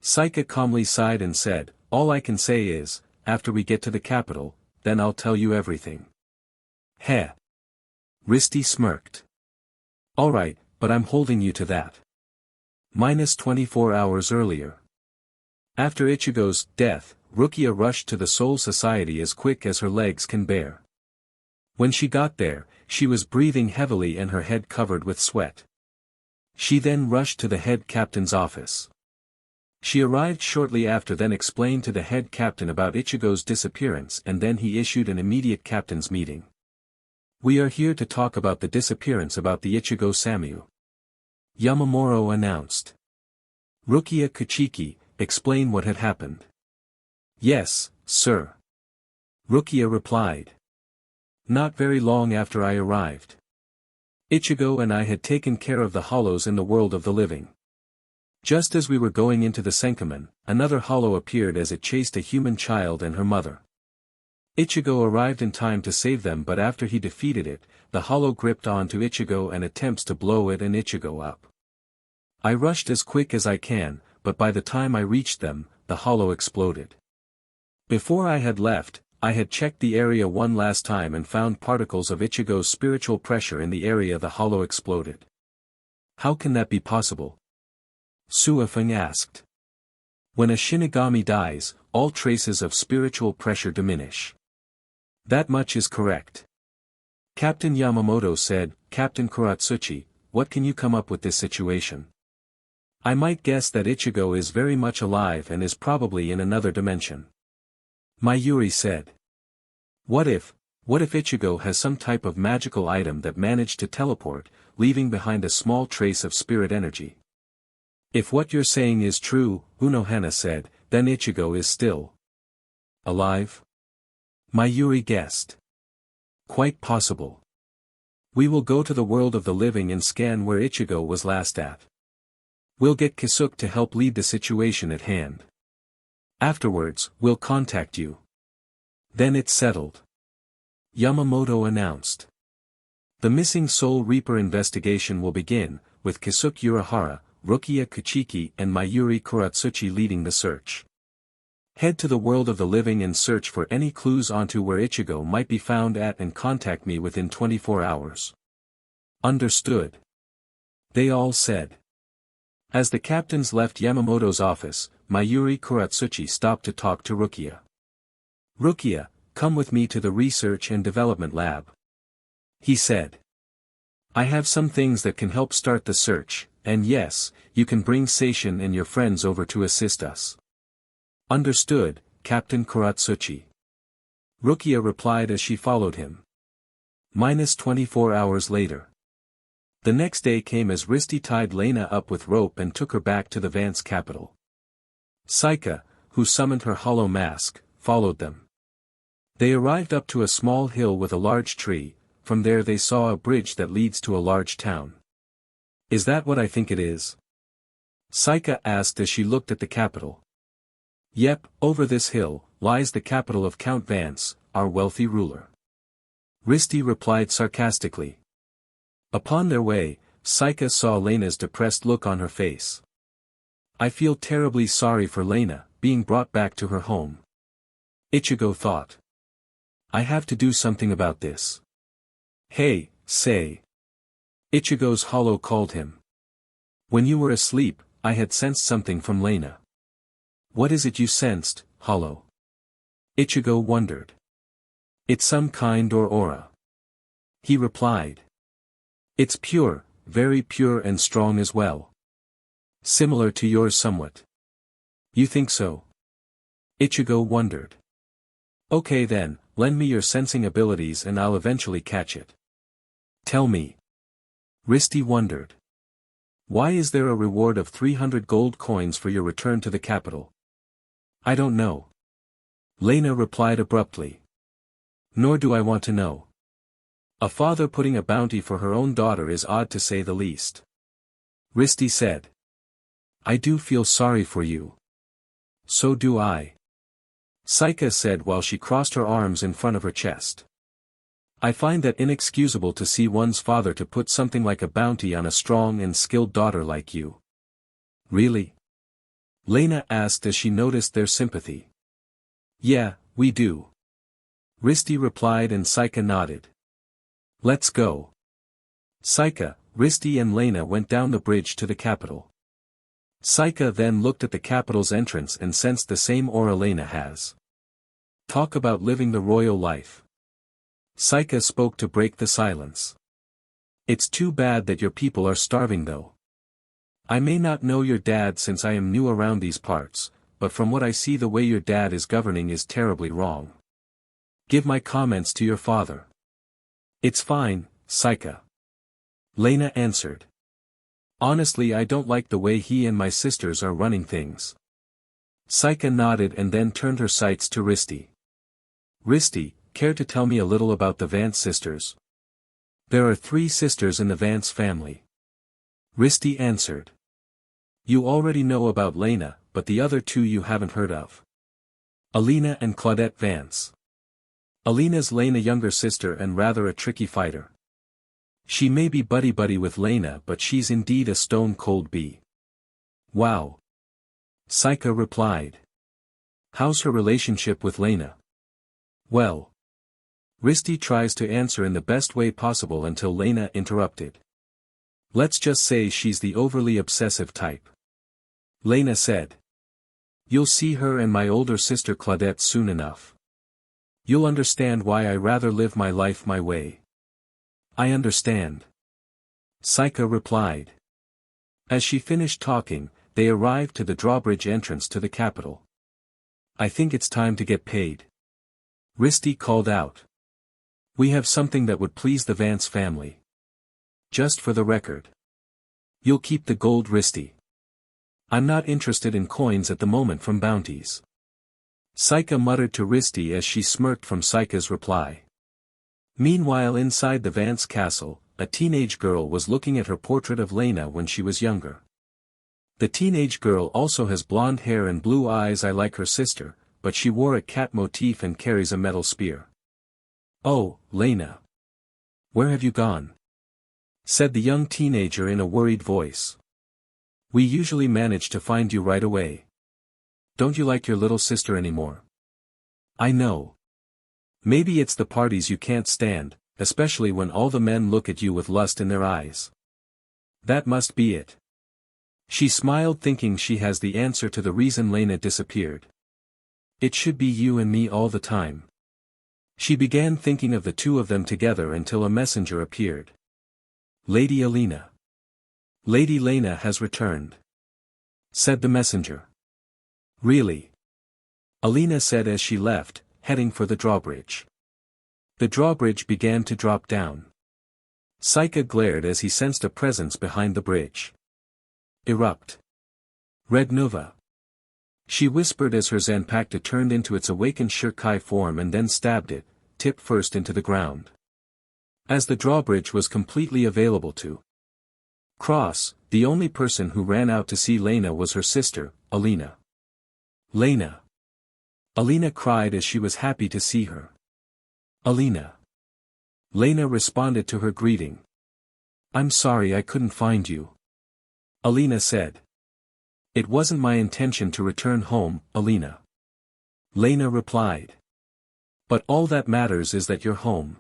Saika calmly sighed and said, all I can say is, after we get to the capital, then I'll tell you everything. Heh. Risty smirked. Alright, but I'm holding you to that. Minus 24 hours earlier. After Ichigo's death, Rukia rushed to the Soul Society as quick as her legs can bear. When she got there, she was breathing heavily and her head covered with sweat. She then rushed to the head captain's office. She arrived shortly after, then explained to the head captain about Ichigo's disappearance, and then he issued an immediate captain's meeting. We are here to talk about the disappearance about the Ichigo Samyu. Yamamuro announced. Rukia Kuchiki, explain what had happened. Yes, sir. Rukia replied. Not very long after I arrived. Ichigo and I had taken care of the hollows in the world of the living. Just as we were going into the Senkamen, another hollow appeared as it chased a human child and her mother. Ichigo arrived in time to save them, but after he defeated it, the hollow gripped onto Ichigo and attempts to blow it and Ichigo up. I rushed as quick as I can, but by the time I reached them, the hollow exploded. Before I had left, I had checked the area one last time and found particles of Ichigo's spiritual pressure in the area the hollow exploded. How can that be possible? Suifeng asked. When a Shinigami dies, all traces of spiritual pressure diminish. That much is correct. Captain Yamamoto said, Captain Kuratsuchi, what can you come up with this situation? I might guess that Ichigo is very much alive and is probably in another dimension. Mayuri said. What if Ichigo has some type of magical item that managed to teleport, leaving behind a small trace of spirit energy? If what you're saying is true, Unohana said, then Ichigo is still alive? Mayuri guessed. Quite possible. We will go to the world of the living and scan where Ichigo was last at. We'll get Kisuke to help lead the situation at hand. Afterwards, we'll contact you. Then it's settled. Yamamoto announced. The missing Soul Reaper investigation will begin, with Kisuke Urahara, Rukia Kuchiki and Mayuri Kuratsuchi leading the search. Head to the world of the living and search for any clues onto where Ichigo might be found at and contact me within 24 hours. Understood. They all said. As the captains left Yamamoto's office, Mayuri Kuratsuchi stopped to talk to Rukia. Rukia, come with me to the research and development lab. He said. I have some things that can help start the search, and yes, you can bring Seishin and your friends over to assist us. Understood, Captain Kuratsuchi. Rukia replied as she followed him. 24 hours later. The next day came as Risty tied Lena up with rope and took her back to the Vance capital. Saika, who summoned her hollow mask, followed them. They arrived up to a small hill with a large tree. From there they saw a bridge that leads to a large town. Is that what I think it is? Saika asked as she looked at the capital. Yep, over this hill, lies the capital of Count Vance, our wealthy ruler. Risty replied sarcastically. Upon their way, Saika saw Lena's depressed look on her face. I feel terribly sorry for Lena, being brought back to her home. Ichigo thought. I have to do something about this. Hey, say. Ichigo's hollow called him. When you were asleep, I had sensed something from Lena. What is it you sensed, hollow? Ichigo wondered. It's some kind or aura. He replied. It's pure, very pure and strong as well. Similar to yours somewhat. You think so? Ichigo wondered. Okay then, lend me your sensing abilities and I'll eventually catch it. Tell me. Risty wondered. Why is there a reward of 300 gold coins for your return to the capital? I don't know. Lena replied abruptly. Nor do I want to know. A father putting a bounty for her own daughter is odd to say the least. Risty said. I do feel sorry for you. So do I. Saika said while she crossed her arms in front of her chest. I find that inexcusable to see one's father to put something like a bounty on a strong and skilled daughter like you. Really? Lena asked as she noticed their sympathy. Yeah, we do. Risty replied and Saika nodded. Let's go. Saika, Risty and Lena went down the bridge to the capital. Saika then looked at the capital's entrance and sensed the same aura Lena has. Talk about living the royal life. Saika spoke to break the silence. It's too bad that your people are starving though. I may not know your dad since I am new around these parts, but from what I see the way your dad is governing is terribly wrong. Give my comments to your father. It's fine, Saika. Lena answered. Honestly, I don't like the way he and my sisters are running things. Saika nodded and then turned her sights to Risty. Risty, care to tell me a little about the Vance sisters? There are 3 sisters in the Vance family. Risty answered. You already know about Lena, but the other 2 you haven't heard of. Alina and Claudette Vance. Alina's Lena's younger sister and rather a tricky fighter. She may be buddy-buddy with Lena but she's indeed a stone-cold bee. Wow. Saika replied. How's her relationship with Lena? Well. Risty tries to answer in the best way possible until Lena interrupted. Let's just say she's the overly obsessive type. Lena said. You'll see her and my older sister Claudette soon enough. You'll understand why I rather live my life my way. I understand. Saika replied. As she finished talking, they arrived to the drawbridge entrance to the capital. I think it's time to get paid. Risty called out. We have something that would please the Vance family. Just for the record. You'll keep the gold, Risty. I'm not interested in coins at the moment from bounties. Saika muttered to Risty as she smirked from Saika's reply. Meanwhile inside the Vance castle, a teenage girl was looking at her portrait of Lena when she was younger. The teenage girl also has blonde hair and blue eyes like her sister, but she wore a cat motif and carries a metal spear. Oh, Lena. Where have you gone? Said the young teenager in a worried voice. We usually manage to find you right away. Don't you like your little sister anymore? I know. Maybe it's the parties you can't stand, especially when all the men look at you with lust in their eyes. That must be it. She smiled, thinking she has the answer to the reason Lena disappeared. It should be you and me all the time. She began thinking of the two of them together until a messenger appeared. Lady Alina. Lady Lena has returned, said the messenger. Really? Alina said as she left, heading for the drawbridge. The drawbridge began to drop down. Saika glared as he sensed a presence behind the bridge. Erupt. Red Nova. She whispered as her Zanpakuto turned into its awakened Shirkai form and then stabbed it, tip first into the ground. As the drawbridge was completely available to cross, the only person who ran out to see Lena was her sister, Alina. Lena. Alina cried as she was happy to see her. Alina. Lena responded to her greeting. I'm sorry I couldn't find you. Alina said. It wasn't my intention to return home, Alina. Lena replied. But all that matters is that you're home.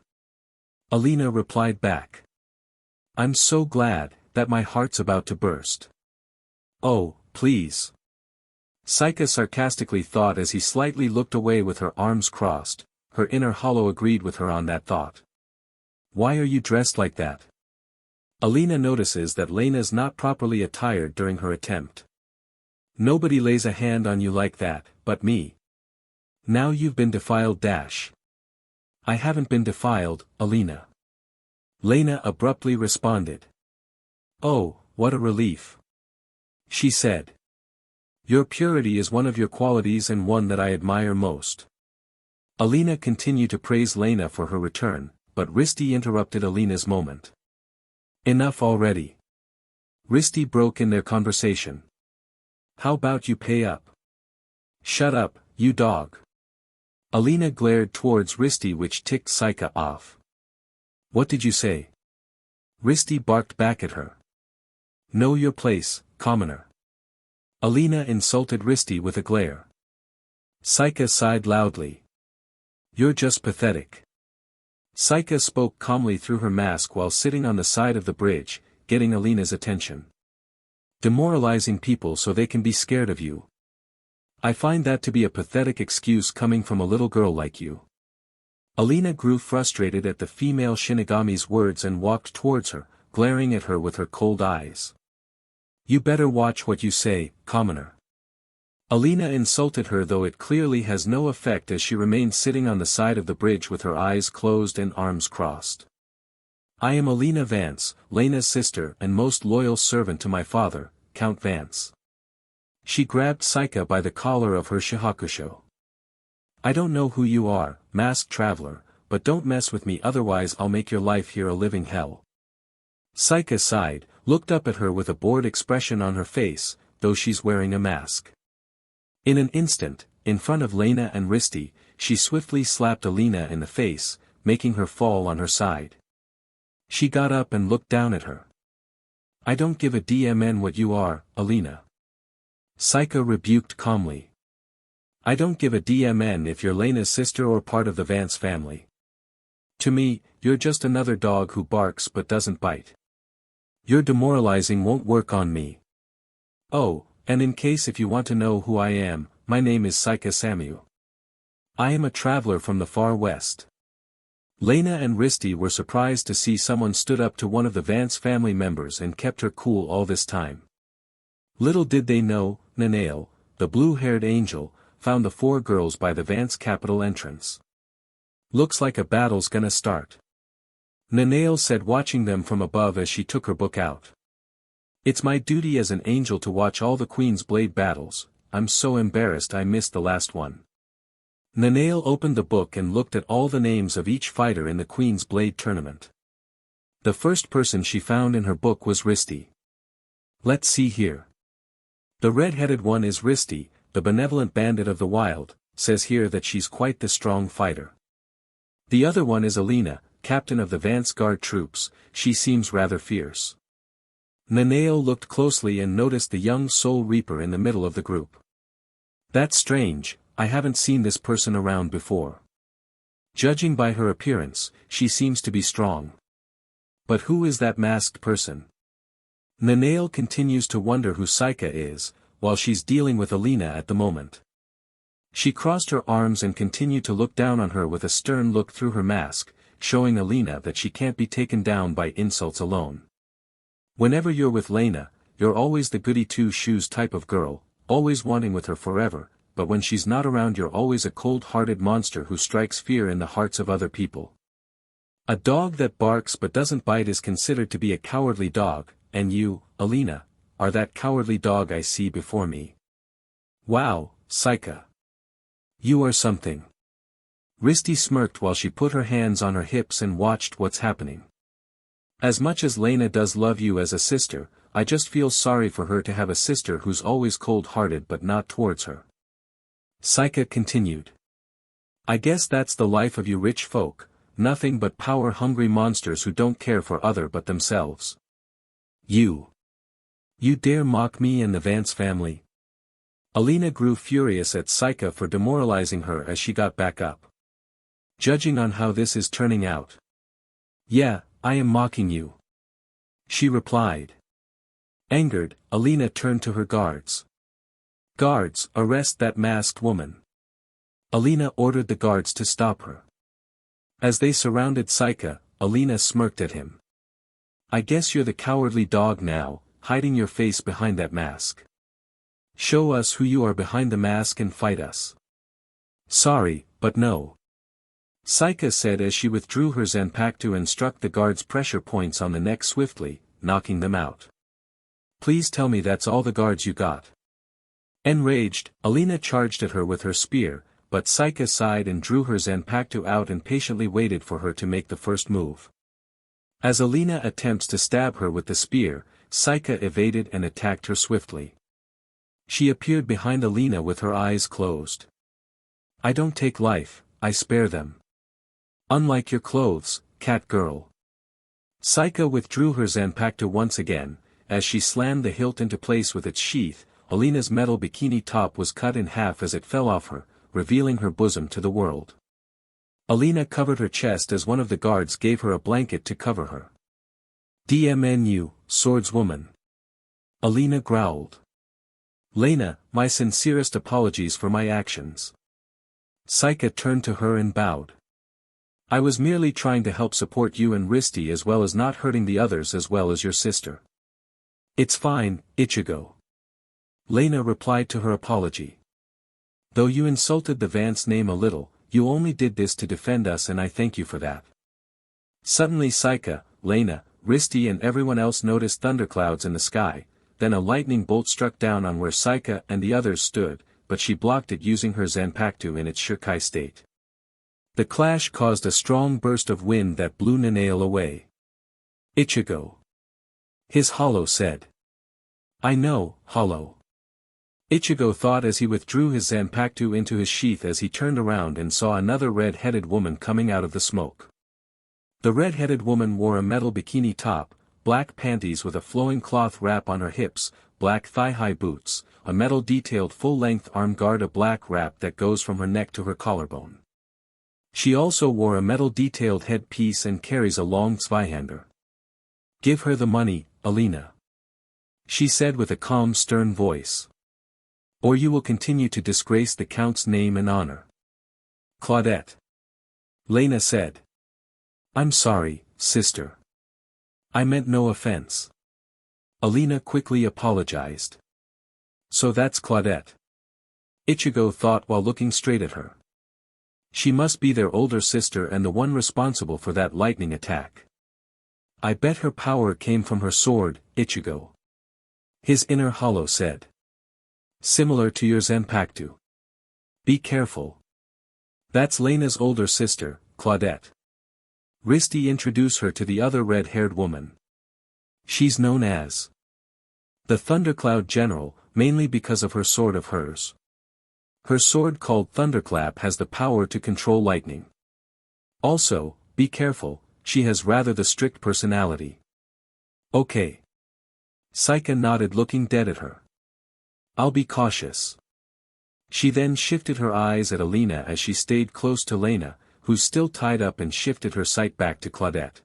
Alina replied back. I'm so glad, that my heart's about to burst. Oh, please. Saika sarcastically thought as he slightly looked away with her arms crossed. Her inner hollow agreed with her on that thought. Why are you dressed like that? Alina notices that Lena's not properly attired during her attempt. Nobody lays a hand on you like that, but me. Now you've been defiled. I haven't been defiled, Alina. Lena abruptly responded. Oh, what a relief. She said. Your purity is one of your qualities and one that I admire most. Alina continued to praise Lena for her return, but Risti interrupted Alina's moment. Enough already. Risti broke in their conversation. How about you pay up? Shut up, you dog. Alina glared towards Risti, which ticked Saika off. What did you say? Risti barked back at her. Know your place, commoner. Alina insulted Risti with a glare. Saika sighed loudly. You're just pathetic. Saika spoke calmly through her mask while sitting on the side of the bridge, getting Alina's attention. Demoralizing people so they can be scared of you. I find that to be a pathetic excuse coming from a little girl like you. Alina grew frustrated at the female Shinigami's words and walked towards her, glaring at her with her cold eyes. You better watch what you say, commoner. Alina insulted her, though it clearly has no effect, as she remained sitting on the side of the bridge with her eyes closed and arms crossed. I am Alina Vance, Lena's sister and most loyal servant to my father, Count Vance. She grabbed Saika by the collar of her shihakusho. I don't know who you are, masked traveler, but don't mess with me, otherwise I'll make your life here a living hell. Saika sighed, looked up at her with a bored expression on her face, though she's wearing a mask. In an instant, in front of Lena and Risti, she swiftly slapped Alina in the face, making her fall on her side. She got up and looked down at her. I don't give a damn what you are, Alina. Saika rebuked calmly. I don't give a damn if you're Lena's sister or part of the Vance family. To me, you're just another dog who barks but doesn't bite. Your demoralizing won't work on me. Oh, and in case if you want to know who I am, my name is Saika Samu. I am a traveler from the far west. Lena and Risti were surprised to see someone stood up to one of the Vance family members and kept her cool all this time. Little did they know, Nanale, the blue-haired angel, found the four girls by the Vance capital entrance. Looks like a battle's gonna start. Nanale said, watching them from above as she took her book out. It's my duty as an angel to watch all the Queen's Blade battles. I'm so embarrassed I missed the last one. Nanale opened the book and looked at all the names of each fighter in the Queen's Blade tournament. The first person she found in her book was Risti. Let's see here. The red-headed one is Risti, the benevolent bandit of the wild, says here that she's quite the strong fighter. The other one is Alina, captain of the Vance Guard troops, she seems rather fierce. Nanao looked closely and noticed the young Soul Reaper in the middle of the group. That's strange, I haven't seen this person around before. Judging by her appearance, she seems to be strong. But who is that masked person? Nanao continues to wonder who Saika is, while she's dealing with Alina at the moment. She crossed her arms and continued to look down on her with a stern look through her mask, showing Alina that she can't be taken down by insults alone. Whenever you're with Lena, you're always the goody two-shoes type of girl, always wanting with her forever, but when she's not around you're always a cold-hearted monster who strikes fear in the hearts of other people. A dog that barks but doesn't bite is considered to be a cowardly dog, and you, Alina, are that cowardly dog I see before me. Wow, Saika. You are something. Risty smirked while she put her hands on her hips and watched what's happening. As much as Lena does love you as a sister, I just feel sorry for her to have a sister who's always cold-hearted but not towards her. Saika continued. I guess that's the life of you rich folk, nothing but power-hungry monsters who don't care for other but themselves. You dare mock me and the Vance family? Alina grew furious at Saika for demoralizing her as she got back up. Judging on how this is turning out. Yeah, I am mocking you. She replied. Angered, Alina turned to her guards. Guards, arrest that masked woman. Alina ordered the guards to stop her. As they surrounded Saika, Alina smirked at him. I guess you're the cowardly dog now, hiding your face behind that mask. Show us who you are behind the mask and fight us. Sorry, but no. Saika said as she withdrew her Zanpakuto and struck the guards' pressure points on the neck swiftly, knocking them out. Please tell me that's all the guards you got. Enraged, Alina charged at her with her spear, but Saika sighed and drew her Zanpakuto out and patiently waited for her to make the first move. As Alina attempts to stab her with the spear, Saika evaded and attacked her swiftly. She appeared behind Alina with her eyes closed. I don't take life, I spare them. Unlike your clothes, cat girl. Saika withdrew her Zanpakuto once again, as she slammed the hilt into place with its sheath. Alina's metal bikini top was cut in half as it fell off her, revealing her bosom to the world. Alina covered her chest as one of the guards gave her a blanket to cover her. DMNU, swordswoman. Alina growled. Lena, my sincerest apologies for my actions. Saika turned to her and bowed. I was merely trying to help support you and Risty as well as not hurting the others as well as your sister. It's fine, Ichigo. Lena replied to her apology. Though you insulted the Vance name a little, you only did this to defend us and I thank you for that. Suddenly Saika, Lena, Risty and everyone else noticed thunderclouds in the sky, then a lightning bolt struck down on where Saika and the others stood, but she blocked it using her Zanpakuto in its Shurikai state. The clash caused a strong burst of wind that blew Nanao away. Ichigo. His Hollow said. I know, Hollow. Ichigo thought as he withdrew his Zanpakuto into his sheath as he turned around and saw another red-headed woman coming out of the smoke. The red-headed woman wore a metal bikini top, black panties with a flowing cloth wrap on her hips, black thigh-high boots, a metal-detailed full-length arm guard, a black wrap that goes from her neck to her collarbone. She also wore a metal-detailed headpiece and carries a long Zweihander. Give her the money, Alina. She said with a calm stern voice. Or you will continue to disgrace the Count's name and honor. Claudette. Lena said. I'm sorry, sister. I meant no offense. Alina quickly apologized. So that's Claudette. Ichigo thought while looking straight at her. She must be their older sister and the one responsible for that lightning attack. I bet her power came from her sword, Ichigo. His inner Hollow said. Similar to your Zanpakuto. Be careful. That's Lena's older sister, Claudette. Risty introduced her to the other red-haired woman. She's known as the Thundercloud General, mainly because of her sword of hers. Her sword called Thunderclap has the power to control lightning. Also, be careful, she has rather the strict personality. Okay. Saika nodded, looking dead at her. I'll be cautious. She then shifted her eyes at Alina as she stayed close to Lena, who's still tied up, and shifted her sight back to Claudette.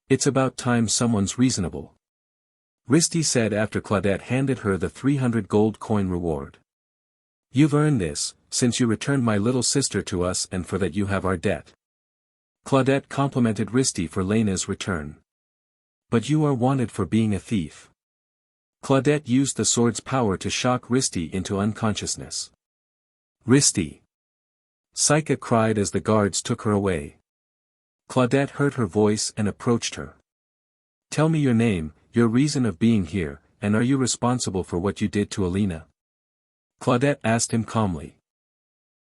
It's about time someone's reasonable. Risty said after Claudette handed her the 300 gold coin reward. You've earned this, since you returned my little sister to us, and for that you have our debt. Claudette complimented Risty for Lena's return. But you are wanted for being a thief. Claudette used the sword's power to shock Risty into unconsciousness. Risty! Saika cried as the guards took her away. Claudette heard her voice and approached her. Tell me your name, your reason of being here, and are you responsible for what you did to Alina? Claudette asked him calmly.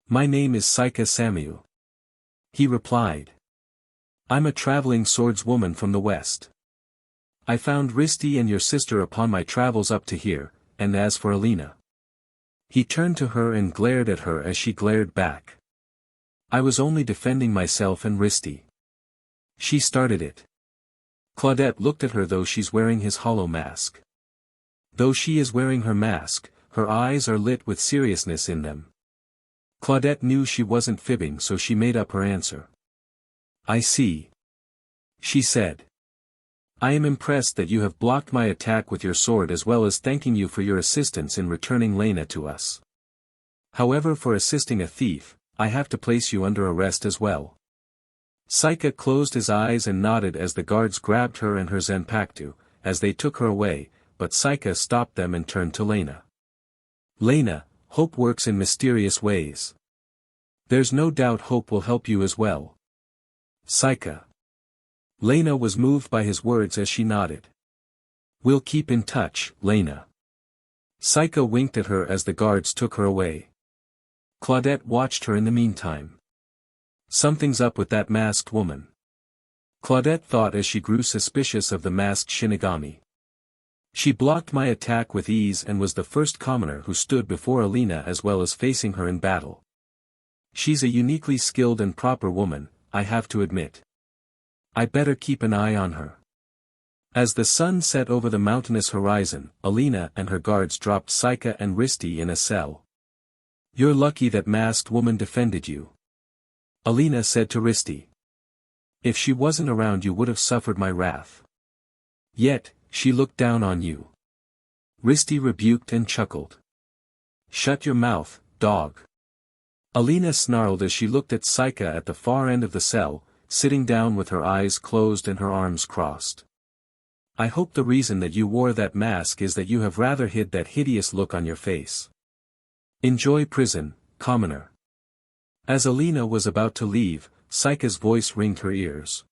My name is Saika Samuel. He replied. I'm a traveling swordswoman from the west. I found Risty and your sister upon my travels up to here, and as for Alina. He turned to her and glared at her as she glared back. I was only defending myself and Risty. She started it. Claudette looked at her. Though she's wearing his hollow mask. Though she is wearing her mask, her eyes are lit with seriousness in them. Claudette knew she wasn't fibbing, so she made up her answer. I see. She said. I am impressed that you have blocked my attack with your sword, as well as thanking you for your assistance in returning Lena to us. However, for assisting a thief, I have to place you under arrest as well. Saika closed his eyes and nodded as the guards grabbed her and her Zanpakuto, as they took her away, but Saika stopped them and turned to Lena. Lena, hope works in mysterious ways. There's no doubt hope will help you as well. Saika. Lena was moved by his words as she nodded. We'll keep in touch, Lena. Saika winked at her as the guards took her away. Claudette watched her in the meantime. Something's up with that masked woman. Claudette thought as she grew suspicious of the masked Shinigami. She blocked my attack with ease and was the first commoner who stood before Alina as well as facing her in battle. She's a uniquely skilled and proper woman, I have to admit. I better keep an eye on her. As the sun set over the mountainous horizon, Alina and her guards dropped Saika and Risty in a cell. You're lucky that masked woman defended you. Alina said to Risty. If she wasn't around, you would have suffered my wrath. Yet, she looked down on you. Risty rebuked and chuckled. Shut your mouth, dog. Alina snarled as she looked at Saika at the far end of the cell, sitting down with her eyes closed and her arms crossed. I hope the reason that you wore that mask is that you have rather hid that hideous look on your face. Enjoy prison, commoner. As Alina was about to leave, Saika's voice ringed her ears.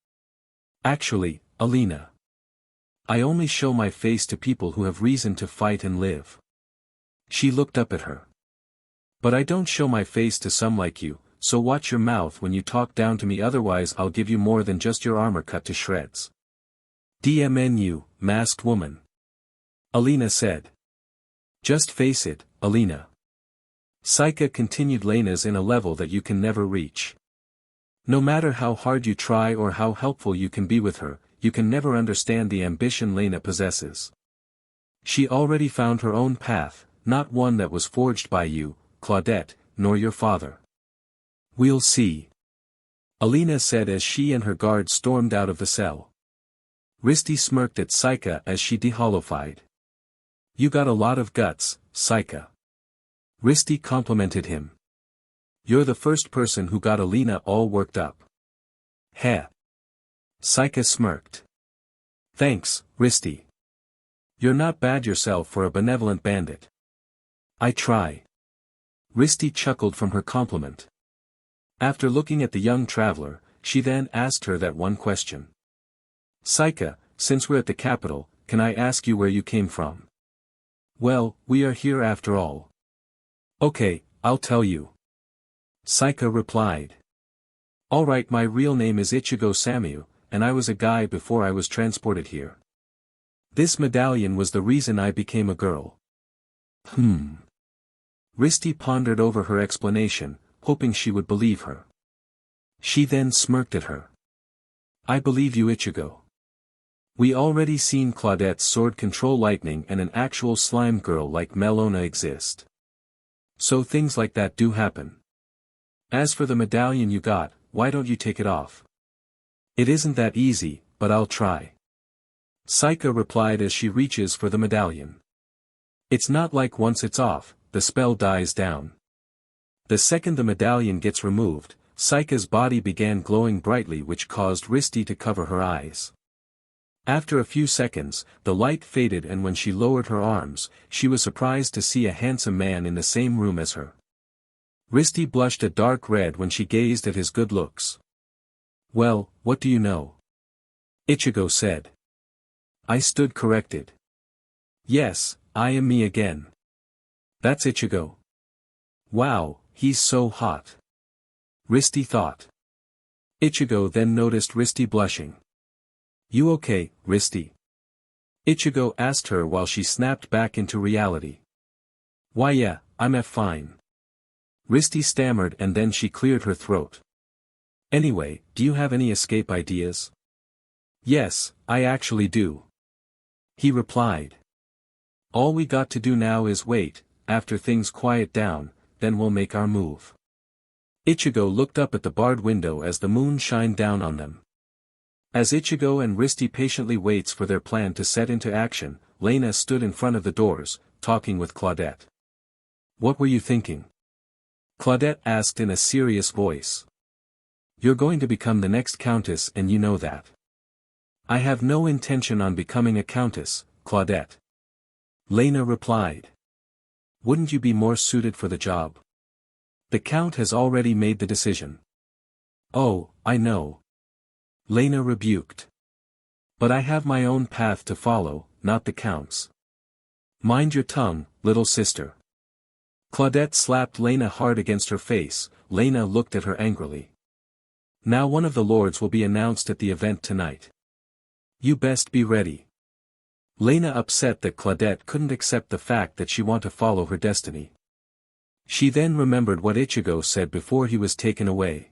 Actually, Alina. I only show my face to people who have reason to fight and live. She looked up at her. But I don't show my face to some like you, so watch your mouth when you talk down to me, otherwise I'll give you more than just your armor cut to shreds. DMNU, masked woman. Alina said. Just face it, Alina. Saika continued. Lena's in a level that you can never reach. No matter how hard you try or how helpful you can be with her, you can never understand the ambition Lena possesses. She already found her own path, not one that was forged by you, Claudette, nor your father. We'll see. Alina said as she and her guards stormed out of the cell. Risty smirked at Saika as she dehollowified. You got a lot of guts, Saika. Risty complimented him. You're the first person who got Alina all worked up. Heh. Saika smirked. Thanks, Risty. You're not bad yourself for a benevolent bandit. I try. Risty chuckled from her compliment. After looking at the young traveler, she then asked her that one question. Saika, since we're at the capital, can I ask you where you came from? Well, we are here after all. Okay, I'll tell you. Saika replied. Alright, my real name is Ichigo Samuel, and I was a guy before I was transported here. This medallion was the reason I became a girl. Risty pondered over her explanation, hoping she would believe her. She then smirked at her. I believe you, Ichigo. We already seen Claudette's sword control lightning and an actual slime girl like Melona exist. So things like that do happen. As for the medallion you got, why don't you take it off? It isn't that easy, but I'll try. Saika replied as she reaches for the medallion. It's not like once it's off, the spell dies down. The second the medallion gets removed, Saika's body began glowing brightly, which caused Risty to cover her eyes. After a few seconds, the light faded, and when she lowered her arms, she was surprised to see a handsome man in the same room as her. Risty blushed a dark red when she gazed at his good looks. "Well, what do you know?" Ichigo said. I stood corrected. "Yes, I am me again. That's Ichigo. Wow, he's so hot." Risty thought. Ichigo then noticed Risty blushing. "You okay, Risty?" Ichigo asked her while she snapped back into reality. "Why yeah, I'm fine." Risty stammered, and then she cleared her throat. "Anyway, do you have any escape ideas?" "Yes, I actually do," he replied. "All we got to do now is wait, after things quiet down, then we'll make our move." Ichigo looked up at the barred window as the moon shined down on them. As Ichigo and Risty patiently waits for their plan to set into action, Lena stood in front of the doors, talking with Claudette. "What were you thinking?" Claudette asked in a serious voice. "You're going to become the next countess, and you know that." "I have no intention on becoming a countess, Claudette," Lena replied. "Wouldn't you be more suited for the job? The count has already made the decision." "Oh, I know," Lena rebuked. "But I have my own path to follow, not the count's." "Mind your tongue, little sister." Claudette slapped Lena hard against her face. Lena looked at her angrily. "Now one of the lords will be announced at the event tonight. You best be ready." Lena upset that Claudette couldn't accept the fact that she wanted to follow her destiny. She then remembered what Ichigo said before he was taken away.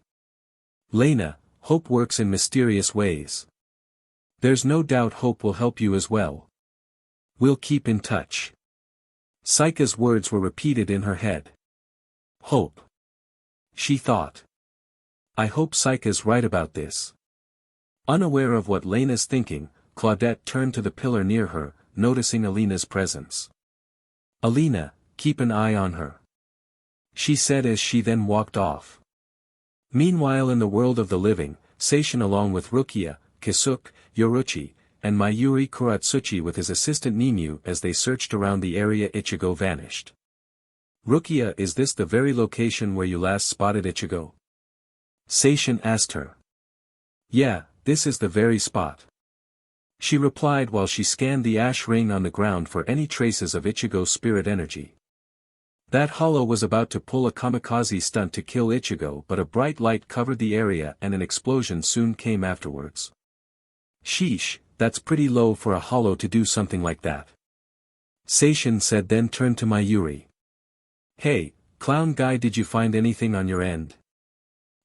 "Lena, hope works in mysterious ways. There's no doubt hope will help you as well. We'll keep in touch." Saika's words were repeated in her head. Hope. She thought. I hope Saika's right about this. Unaware of what Lena's thinking, Claudette turned to the pillar near her, noticing Alina's presence. "Alina, keep an eye on her," she said as she then walked off. Meanwhile, in the world of the living, Seishin along with Rukia, Kisuke, Yoruchi, and Mayuri Kuratsuchi with his assistant Nimue as they searched around the area Ichigo vanished. "Rukia, is this the very location where you last spotted Ichigo?" Seishin asked her. "Yeah, this is the very spot," she replied while she scanned the ash ring on the ground for any traces of Ichigo's spirit energy. That hollow was about to pull a kamikaze stunt to kill Ichigo, but a bright light covered the area and an explosion soon came afterwards. "Sheesh, that's pretty low for a hollow to do something like that," Seishin said, then turned to Mayuri. "Hey, clown guy, did you find anything on your end?"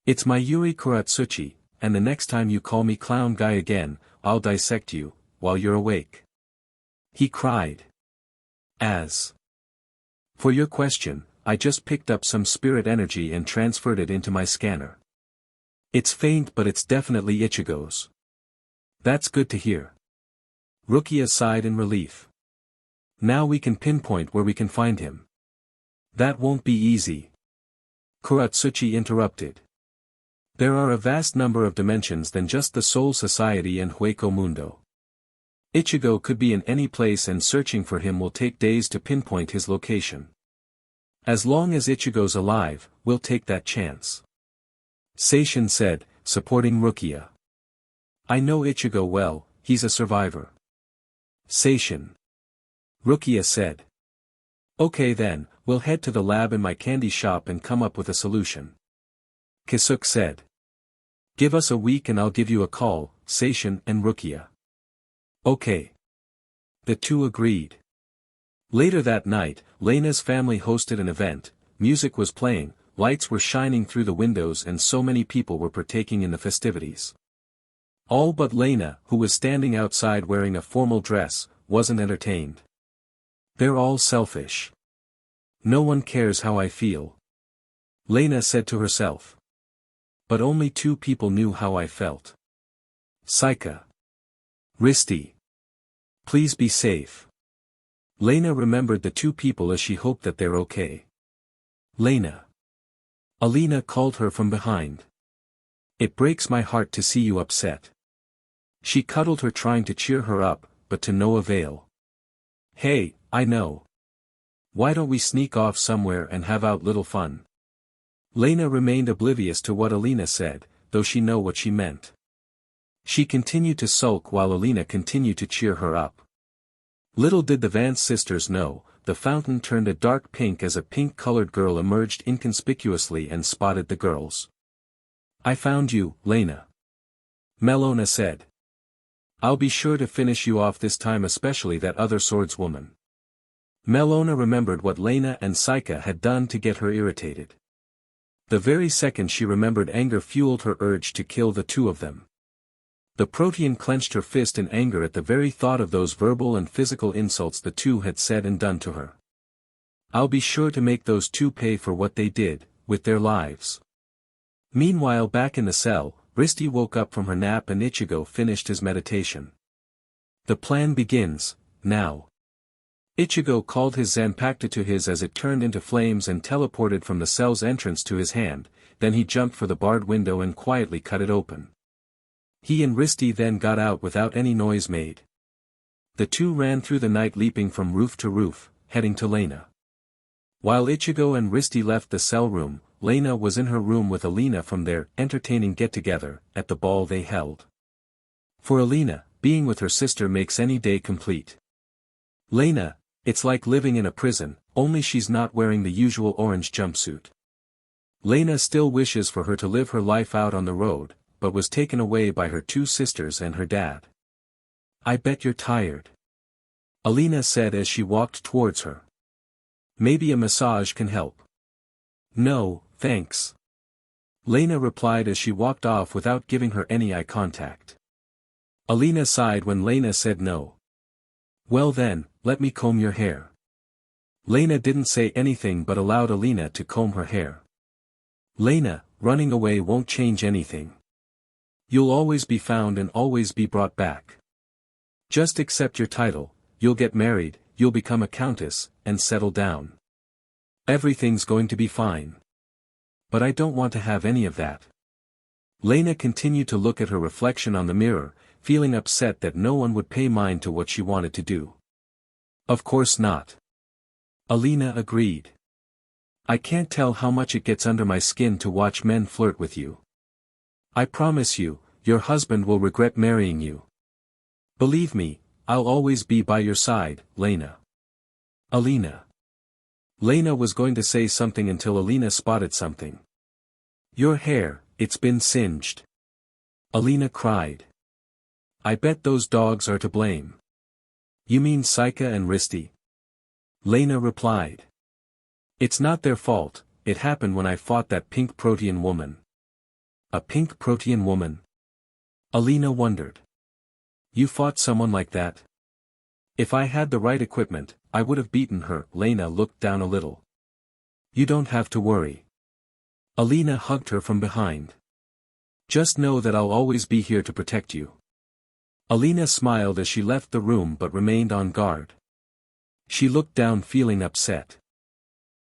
"It's Mayuri Kuratsuchi, and the next time you call me clown guy again, I'll dissect you, while you're awake," he cried. As for your question, I just picked up some spirit energy and transferred it into my scanner. It's faint, but it's definitely Ichigo's." "That's good to hear." Rukia sighed in relief. "Now we can pinpoint where we can find him." "That won't be easy," Kuratsuchi interrupted. "There are a vast number of dimensions than just the Soul Society and Hueco Mundo. Ichigo could be in any place, and searching for him will take days to pinpoint his location. As long as Ichigo's alive, we'll take that chance," Seishin said, supporting Rukia. "I know Ichigo well, he's a survivor." Seishin. Rukia said. "Okay then, we'll head to the lab in my candy shop and come up with a solution," Kisuke said. "Give us a week and I'll give you a call, Seishin and Rukia." "Okay." The two agreed. Later that night, Lena's family hosted an event. Music was playing, lights were shining through the windows, and so many people were partaking in the festivities. All but Lena, who was standing outside wearing a formal dress, wasn't entertained. They're all selfish. No one cares how I feel. Lena said to herself. But only 2 people knew how I felt. Saika. Risti. Please be safe. Lena remembered the 2 people as she hoped that they're okay. Lena. Alina called her from behind. It breaks my heart to see you upset. She cuddled her trying to cheer her up, but to no avail. Hey, I know. Why don't we sneak off somewhere and have out little fun? Lena remained oblivious to what Alina said, though she knew what she meant. She continued to sulk while Alina continued to cheer her up. Little did the Vance sisters know, the fountain turned a dark pink as a pink-colored girl emerged inconspicuously and spotted the girls. I found you, Lena. Melona said. I'll be sure to finish you off this time, especially that other swordswoman. Melona remembered what Lena and Saika had done to get her irritated. The very second she remembered anger fueled her urge to kill the 2 of them. The Protean clenched her fist in anger at the very thought of those verbal and physical insults the 2 had said and done to her. I'll be sure to make those 2 pay for what they did, with their lives. Meanwhile, back in the cell, Risti woke up from her nap and Ichigo finished his meditation. The plan begins, now. Ichigo called his Zanpakuto to his as it turned into flames and teleported from the cell's entrance to his hand, then he jumped for the barred window and quietly cut it open. He and Risti then got out without any noise made. The 2 ran through the night leaping from roof to roof, heading to Lena. While Ichigo and Risti left the cell room, Lena was in her room with Alina from their entertaining get-together, at the ball they held. For Alina, being with her sister makes any day complete. Lena, it's like living in a prison, only she's not wearing the usual orange jumpsuit. Lena still wishes for her to live her life out on the road, but was taken away by her 2 sisters and her dad. I bet you're tired. Alina said as she walked towards her. Maybe a massage can help. No, thanks. Lena replied as she walked off without giving her any eye contact. Alina sighed when Lena said no. Well then, let me comb your hair. Lena didn't say anything but allowed Alina to comb her hair. Lena, running away won't change anything. You'll always be found and always be brought back. Just accept your title, you'll get married, you'll become a countess, and settle down. Everything's going to be fine. But I don't want to have any of that. Lena continued to look at her reflection on the mirror, feeling upset that no one would pay mind to what she wanted to do. Of course not. Alina agreed. I can't tell how much it gets under my skin to watch men flirt with you. I promise you, your husband will regret marrying you. Believe me, I'll always be by your side, Lena. Alina. Lena was going to say something until Alina spotted something. Your hair, it's been singed. Alina cried. I bet those dogs are to blame. You mean Saika and Risti? Lena replied. It's not their fault, it happened when I fought that pink Protean woman. A pink Protean woman? Alina wondered. You fought someone like that? If I had the right equipment, I would have beaten her. Lena looked down a little. You don't have to worry. Alina hugged her from behind. Just know that I'll always be here to protect you. Alina smiled as she left the room but remained on guard. She looked down feeling upset.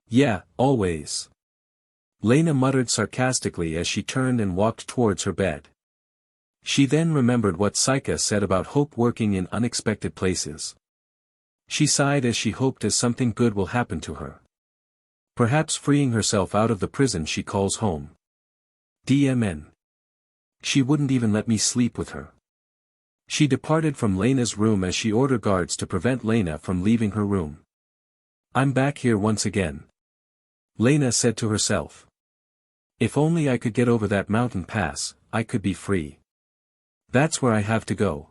Yeah, always. Lena muttered sarcastically as she turned and walked towards her bed. She then remembered what Saika said about hope working in unexpected places. She sighed as she hoped as something good will happen to her. Perhaps freeing herself out of the prison she calls home. DMN. She wouldn't even let me sleep with her. She departed from Lena's room as she ordered guards to prevent Lena from leaving her room. I'm back here once again. Lena said to herself. If only I could get over that mountain pass, I could be free. That's where I have to go.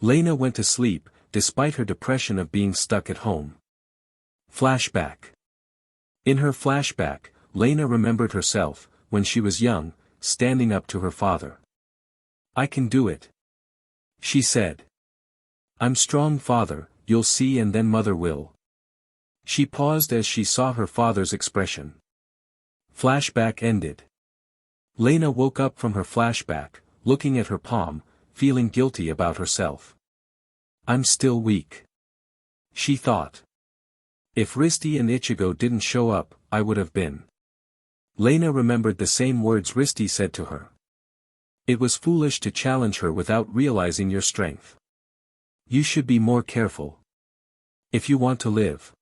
Lena went to sleep, despite her depression of being stuck at home. Flashback. In her flashback, Lena remembered herself, when she was young, standing up to her father. I can do it. She said. I'm strong, father, you'll see, and then mother will. She paused as she saw her father's expression. Flashback ended. Lena woke up from her flashback, looking at her palm, feeling guilty about herself. I'm still weak. She thought. If Risty and Ichigo didn't show up, I would have been. Lena remembered the same words Risty said to her. It was foolish to challenge her without realizing your strength. You should be more careful. If you want to live.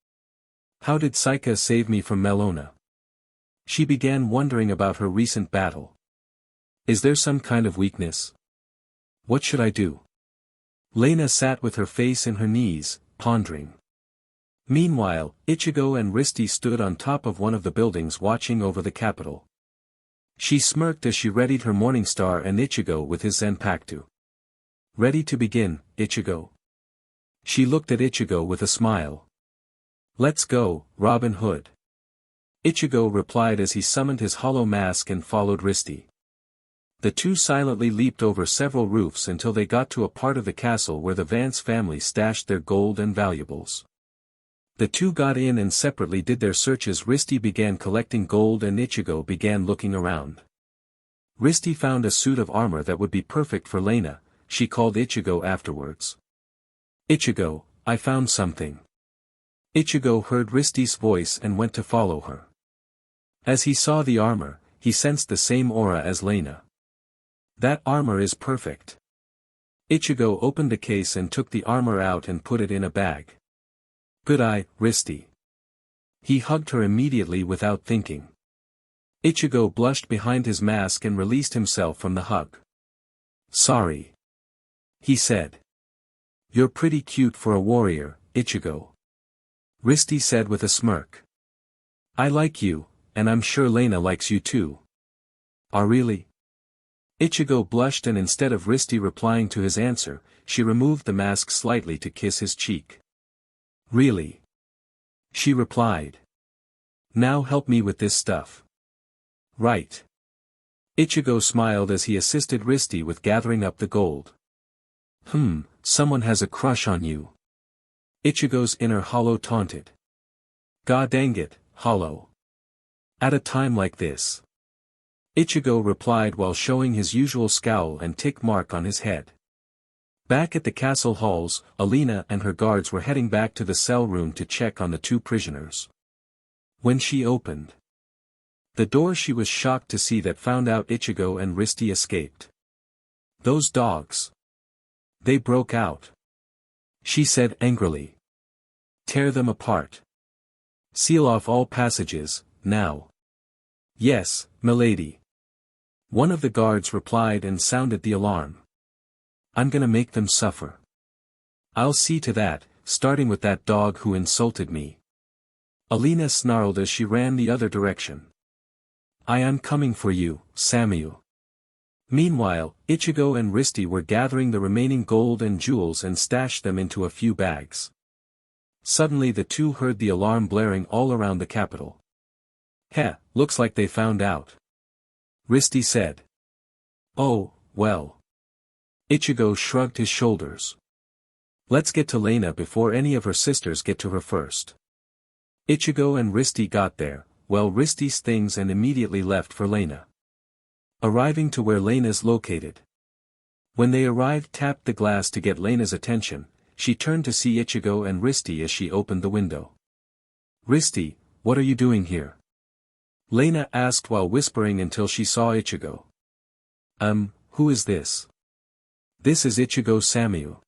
How did Saika save me from Melona? She began wondering about her recent battle. Is there some kind of weakness? What should I do? Lena sat with her face in her knees, pondering. Meanwhile, Ichigo and Risty stood on top of one of the buildings watching over the capital. She smirked as she readied her morning star and Ichigo with his Zanpakuto. Ready to begin, Ichigo? She looked at Ichigo with a smile. Let's go, Robin Hood. Ichigo replied as he summoned his hollow mask and followed Risty. The two silently leaped over several roofs until they got to a part of the castle where the Vance family stashed their gold and valuables. The two got in and separately did their searches. Risty began collecting gold and Ichigo began looking around. Risty found a suit of armor that would be perfect for Lena. She called Ichigo afterwards. Ichigo, I found something. Ichigo heard Risty's voice and went to follow her. As he saw the armor, he sensed the same aura as Lena. That armor is perfect. Ichigo opened the case and took the armor out and put it in a bag. Good eye, Risty. He hugged her immediately without thinking. Ichigo blushed behind his mask and released himself from the hug. Sorry. He said. You're pretty cute for a warrior, Ichigo. Risty said with a smirk. I like you, and I'm sure Lena likes you too. Ah, really? Ichigo blushed, and instead of Risty replying to his answer, she removed the mask slightly to kiss his cheek. Really? She replied. Now help me with this stuff. Right. Ichigo smiled as he assisted Risty with gathering up the gold. Someone has a crush on you. Ichigo's inner hollow taunted. God dang it, hollow. At a time like this. Ichigo replied while showing his usual scowl and tick mark on his head. Back at the castle halls, Alina and her guards were heading back to the cell room to check on the two prisoners. When she opened the door, she was shocked to see that found out Ichigo and Risty escaped. Those dogs. They broke out. She said angrily. Tear them apart. Seal off all passages, now. Yes, milady. One of the guards replied and sounded the alarm. I'm gonna make them suffer. I'll see to that, starting with that dog who insulted me. Alina snarled as she ran the other direction. I am coming for you, Samuel. Meanwhile, Ichigo and Risty were gathering the remaining gold and jewels and stashed them into a few bags. Suddenly the two heard the alarm blaring all around the capital. Heh, looks like they found out. Risty said. Oh, well. Ichigo shrugged his shoulders. Let's get to Lena before any of her sisters get to her first. Ichigo and Risty got there, well, Risty's things, and immediately left for Lena. Arriving to where Lena's located. When they arrived, tapped the glass to get Lena's attention. She turned to see Ichigo and Risty as she opened the window. Risty, what are you doing here? Lena asked while whispering until she saw Ichigo. Who is this? This is Ichigo Samuel.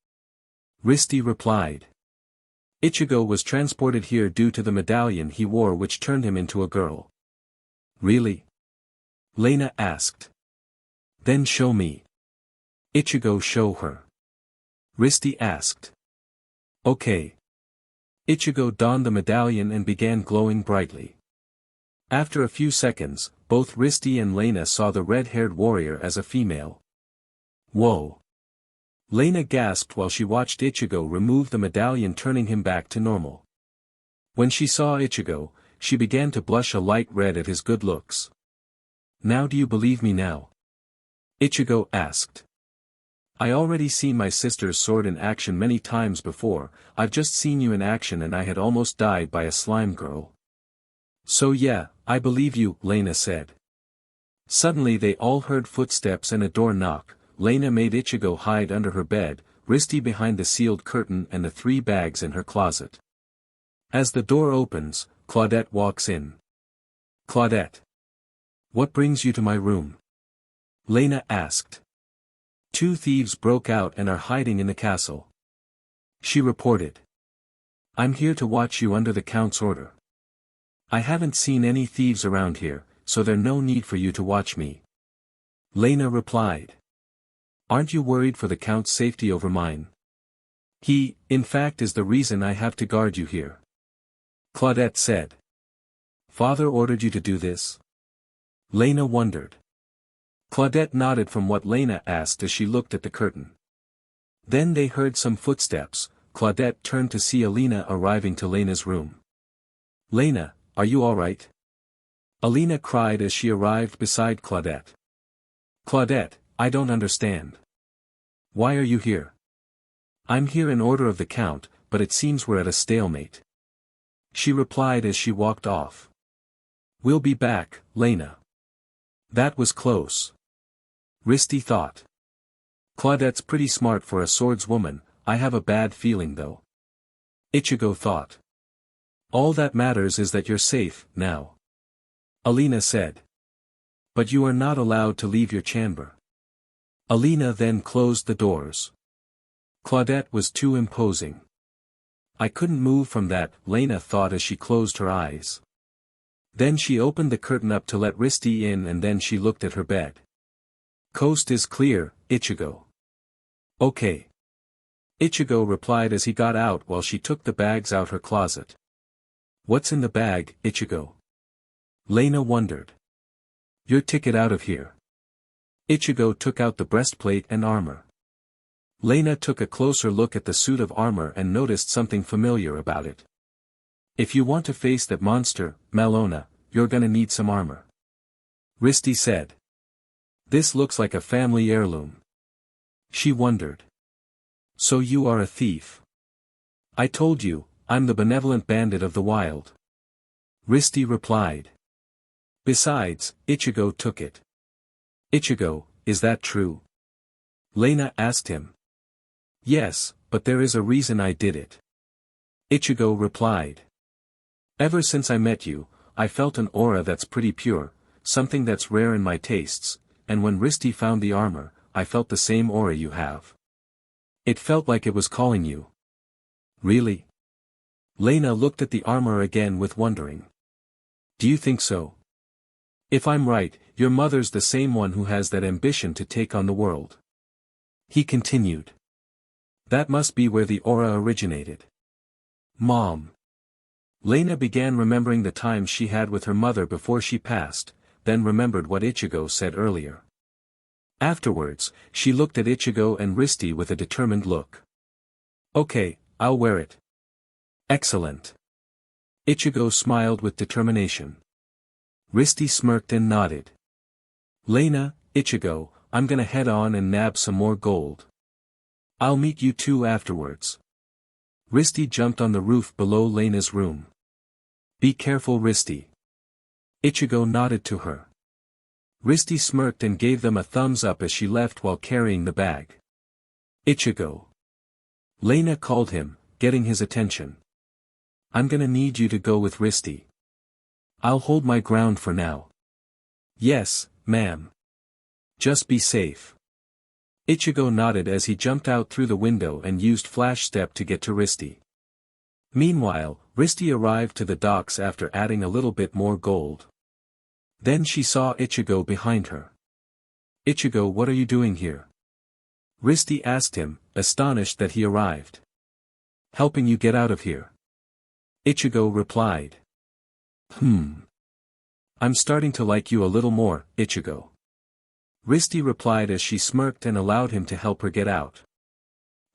Risty replied. Ichigo was transported here due to the medallion he wore, which turned him into a girl. Really? Lena asked. Then show me. Ichigo show her. Risty asked. Okay. Ichigo donned the medallion and began glowing brightly. After a few seconds, both Risty and Lena saw the red-haired warrior as a female. Whoa. Lena gasped while she watched Ichigo remove the medallion, turning him back to normal. When she saw Ichigo, she began to blush a light red at his good looks. Now do you believe me now? Ichigo asked. I already seen my sister's sword in action many times before, I've just seen you in action and I had almost died by a slime girl. So yeah, I believe you, Lena said. Suddenly they all heard footsteps and a door knock. Lena made Ichigo hide under her bed, Risty behind the sealed curtain and the 3 bags in her closet. As the door opens, Claudette walks in. Claudette. What brings you to my room? Lena asked. 2 thieves broke out and are hiding in the castle. She reported. I'm here to watch you under the Count's order. I haven't seen any thieves around here, so there's no need for you to watch me. Lena replied. Aren't you worried for the Count's safety over mine? He, in fact, is the reason I have to guard you here. Claudette said. Father ordered you to do this? Lena wondered. Claudette nodded from what Lena asked as she looked at the curtain. Then they heard some footsteps. Claudette turned to see Alina arriving to Lena's room. Lena, are you alright? Alina cried as she arrived beside Claudette. Claudette, I don't understand. Why are you here? I'm here in order of the Count, but it seems we're at a stalemate. She replied as she walked off. We'll be back, Lena. That was close. Risty thought. Claudette's pretty smart for a swordswoman, I have a bad feeling though. Ichigo thought. All that matters is that you're safe, now. Alina said. But you are not allowed to leave your chamber. Alina then closed the doors. Claudette was too imposing. I couldn't move from that, Lena thought as she closed her eyes. Then she opened the curtain up to let Risty in and then she looked at her bed. Coast is clear, Ichigo. Okay. Ichigo replied as he got out while she took the bags out her closet. What's in the bag, Ichigo? Lena wondered. Your ticket out of here. Ichigo took out the breastplate and armor. Lena took a closer look at the suit of armor and noticed something familiar about it. If you want to face that monster, Malona, you're gonna need some armor. Risty said. This looks like a family heirloom. She wondered. So you are a thief. I told you, I'm the benevolent bandit of the wild. Risty replied. Besides, Ichigo took it. Ichigo, is that true? Lena asked him. Yes, but there is a reason I did it. Ichigo replied. Ever since I met you, I felt an aura that's pretty pure, something that's rare in my tastes, and when Risty found the armor, I felt the same aura you have. It felt like it was calling you. Really? Lena looked at the armor again with wondering. Do you think so? If I'm right, your mother's the same one who has that ambition to take on the world. He continued. That must be where the aura originated. Mom. Lena began remembering the times she had with her mother before she passed, then remembered what Ichigo said earlier. Afterwards, she looked at Ichigo and Risty with a determined look. Okay, I'll wear it. Excellent. Ichigo smiled with determination. Risty smirked and nodded. Lena, Ichigo, I'm gonna head on and nab some more gold. I'll meet you two afterwards. Risty jumped on the roof below Lena's room. Be careful, Risty. Ichigo nodded to her. Risty smirked and gave them a thumbs up as she left while carrying the bag. Ichigo. Lena called him, getting his attention. I'm gonna need you to go with Risty. I'll hold my ground for now. Yes, ma'am. Just be safe. Ichigo nodded as he jumped out through the window and used Flash Step to get to Risty. Meanwhile, Risty arrived to the docks after adding a little bit more gold. Then she saw Ichigo behind her. Ichigo, what are you doing here? Risty asked him, astonished that he arrived. Helping you get out of here. Ichigo replied. I'm starting to like you a little more, Ichigo. Risty replied as she smirked and allowed him to help her get out.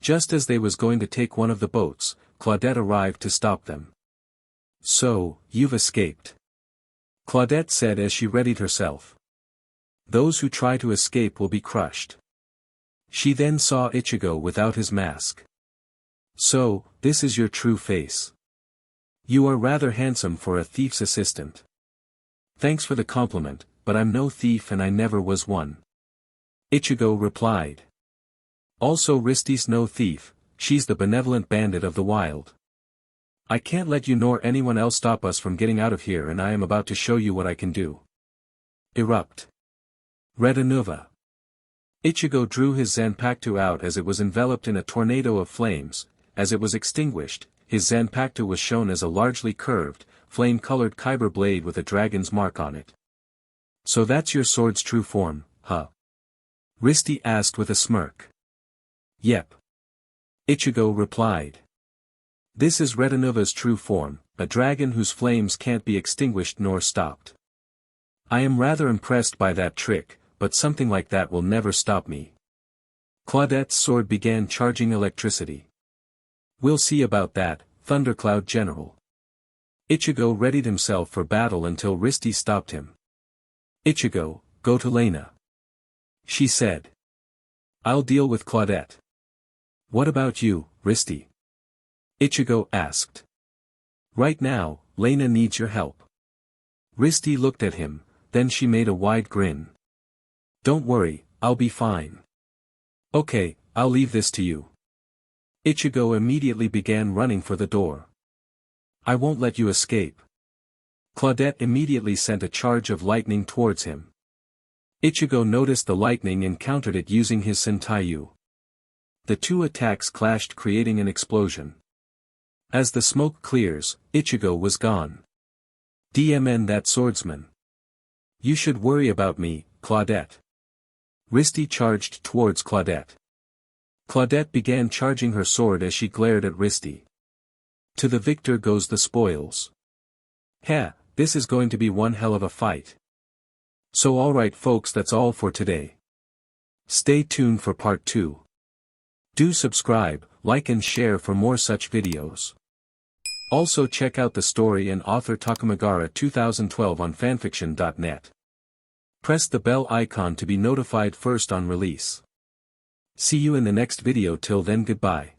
Just as they was going to take one of the boats, Claudette arrived to stop them. So, you've escaped. Claudette said as she readied herself. Those who try to escape will be crushed. She then saw Ichigo without his mask. So, this is your true face. You are rather handsome for a thief's assistant. Thanks for the compliment, but I'm no thief and I never was one. Ichigo replied. Also Risty's no thief, she's the benevolent bandit of the wild. I can't let you nor anyone else stop us from getting out of here, and I am about to show you what I can do. Erupt. Retinova. Ichigo drew his Zanpakuto out as it was enveloped in a tornado of flames. As it was extinguished, his Zanpakuto was shown as a largely curved, flame-colored kyber blade with a dragon's mark on it. So that's your sword's true form, huh? Risty asked with a smirk. Yep. Ichigo replied. This is Retinova's true form, a dragon whose flames can't be extinguished nor stopped. I am rather impressed by that trick, but something like that will never stop me. Claudette's sword began charging electricity. We'll see about that, Thundercloud General. Ichigo readied himself for battle until Risty stopped him. Ichigo, go to Lena. She said. I'll deal with Claudette. What about you, Risty? Ichigo asked. Right now, Lena needs your help. Risty looked at him, then she made a wide grin. Don't worry, I'll be fine. Okay, I'll leave this to you. Ichigo immediately began running for the door. I won't let you escape. Claudette immediately sent a charge of lightning towards him. Ichigo noticed the lightning and countered it using his Sentaiyu. The two attacks clashed, creating an explosion. As the smoke clears, Ichigo was gone. DMN that swordsman. You should worry about me, Claudette. Risty charged towards Claudette. Claudette began charging her sword as she glared at Risty. To the victor goes the spoils. Heh, this is going to be one hell of a fight. So alright folks, that's all for today. Stay tuned for part 2. Do subscribe, like and share for more such videos. Also check out the story and author Takamagara 2012 on fanfiction.net. Press the bell icon to be notified first on release. See you in the next video. Till then, goodbye.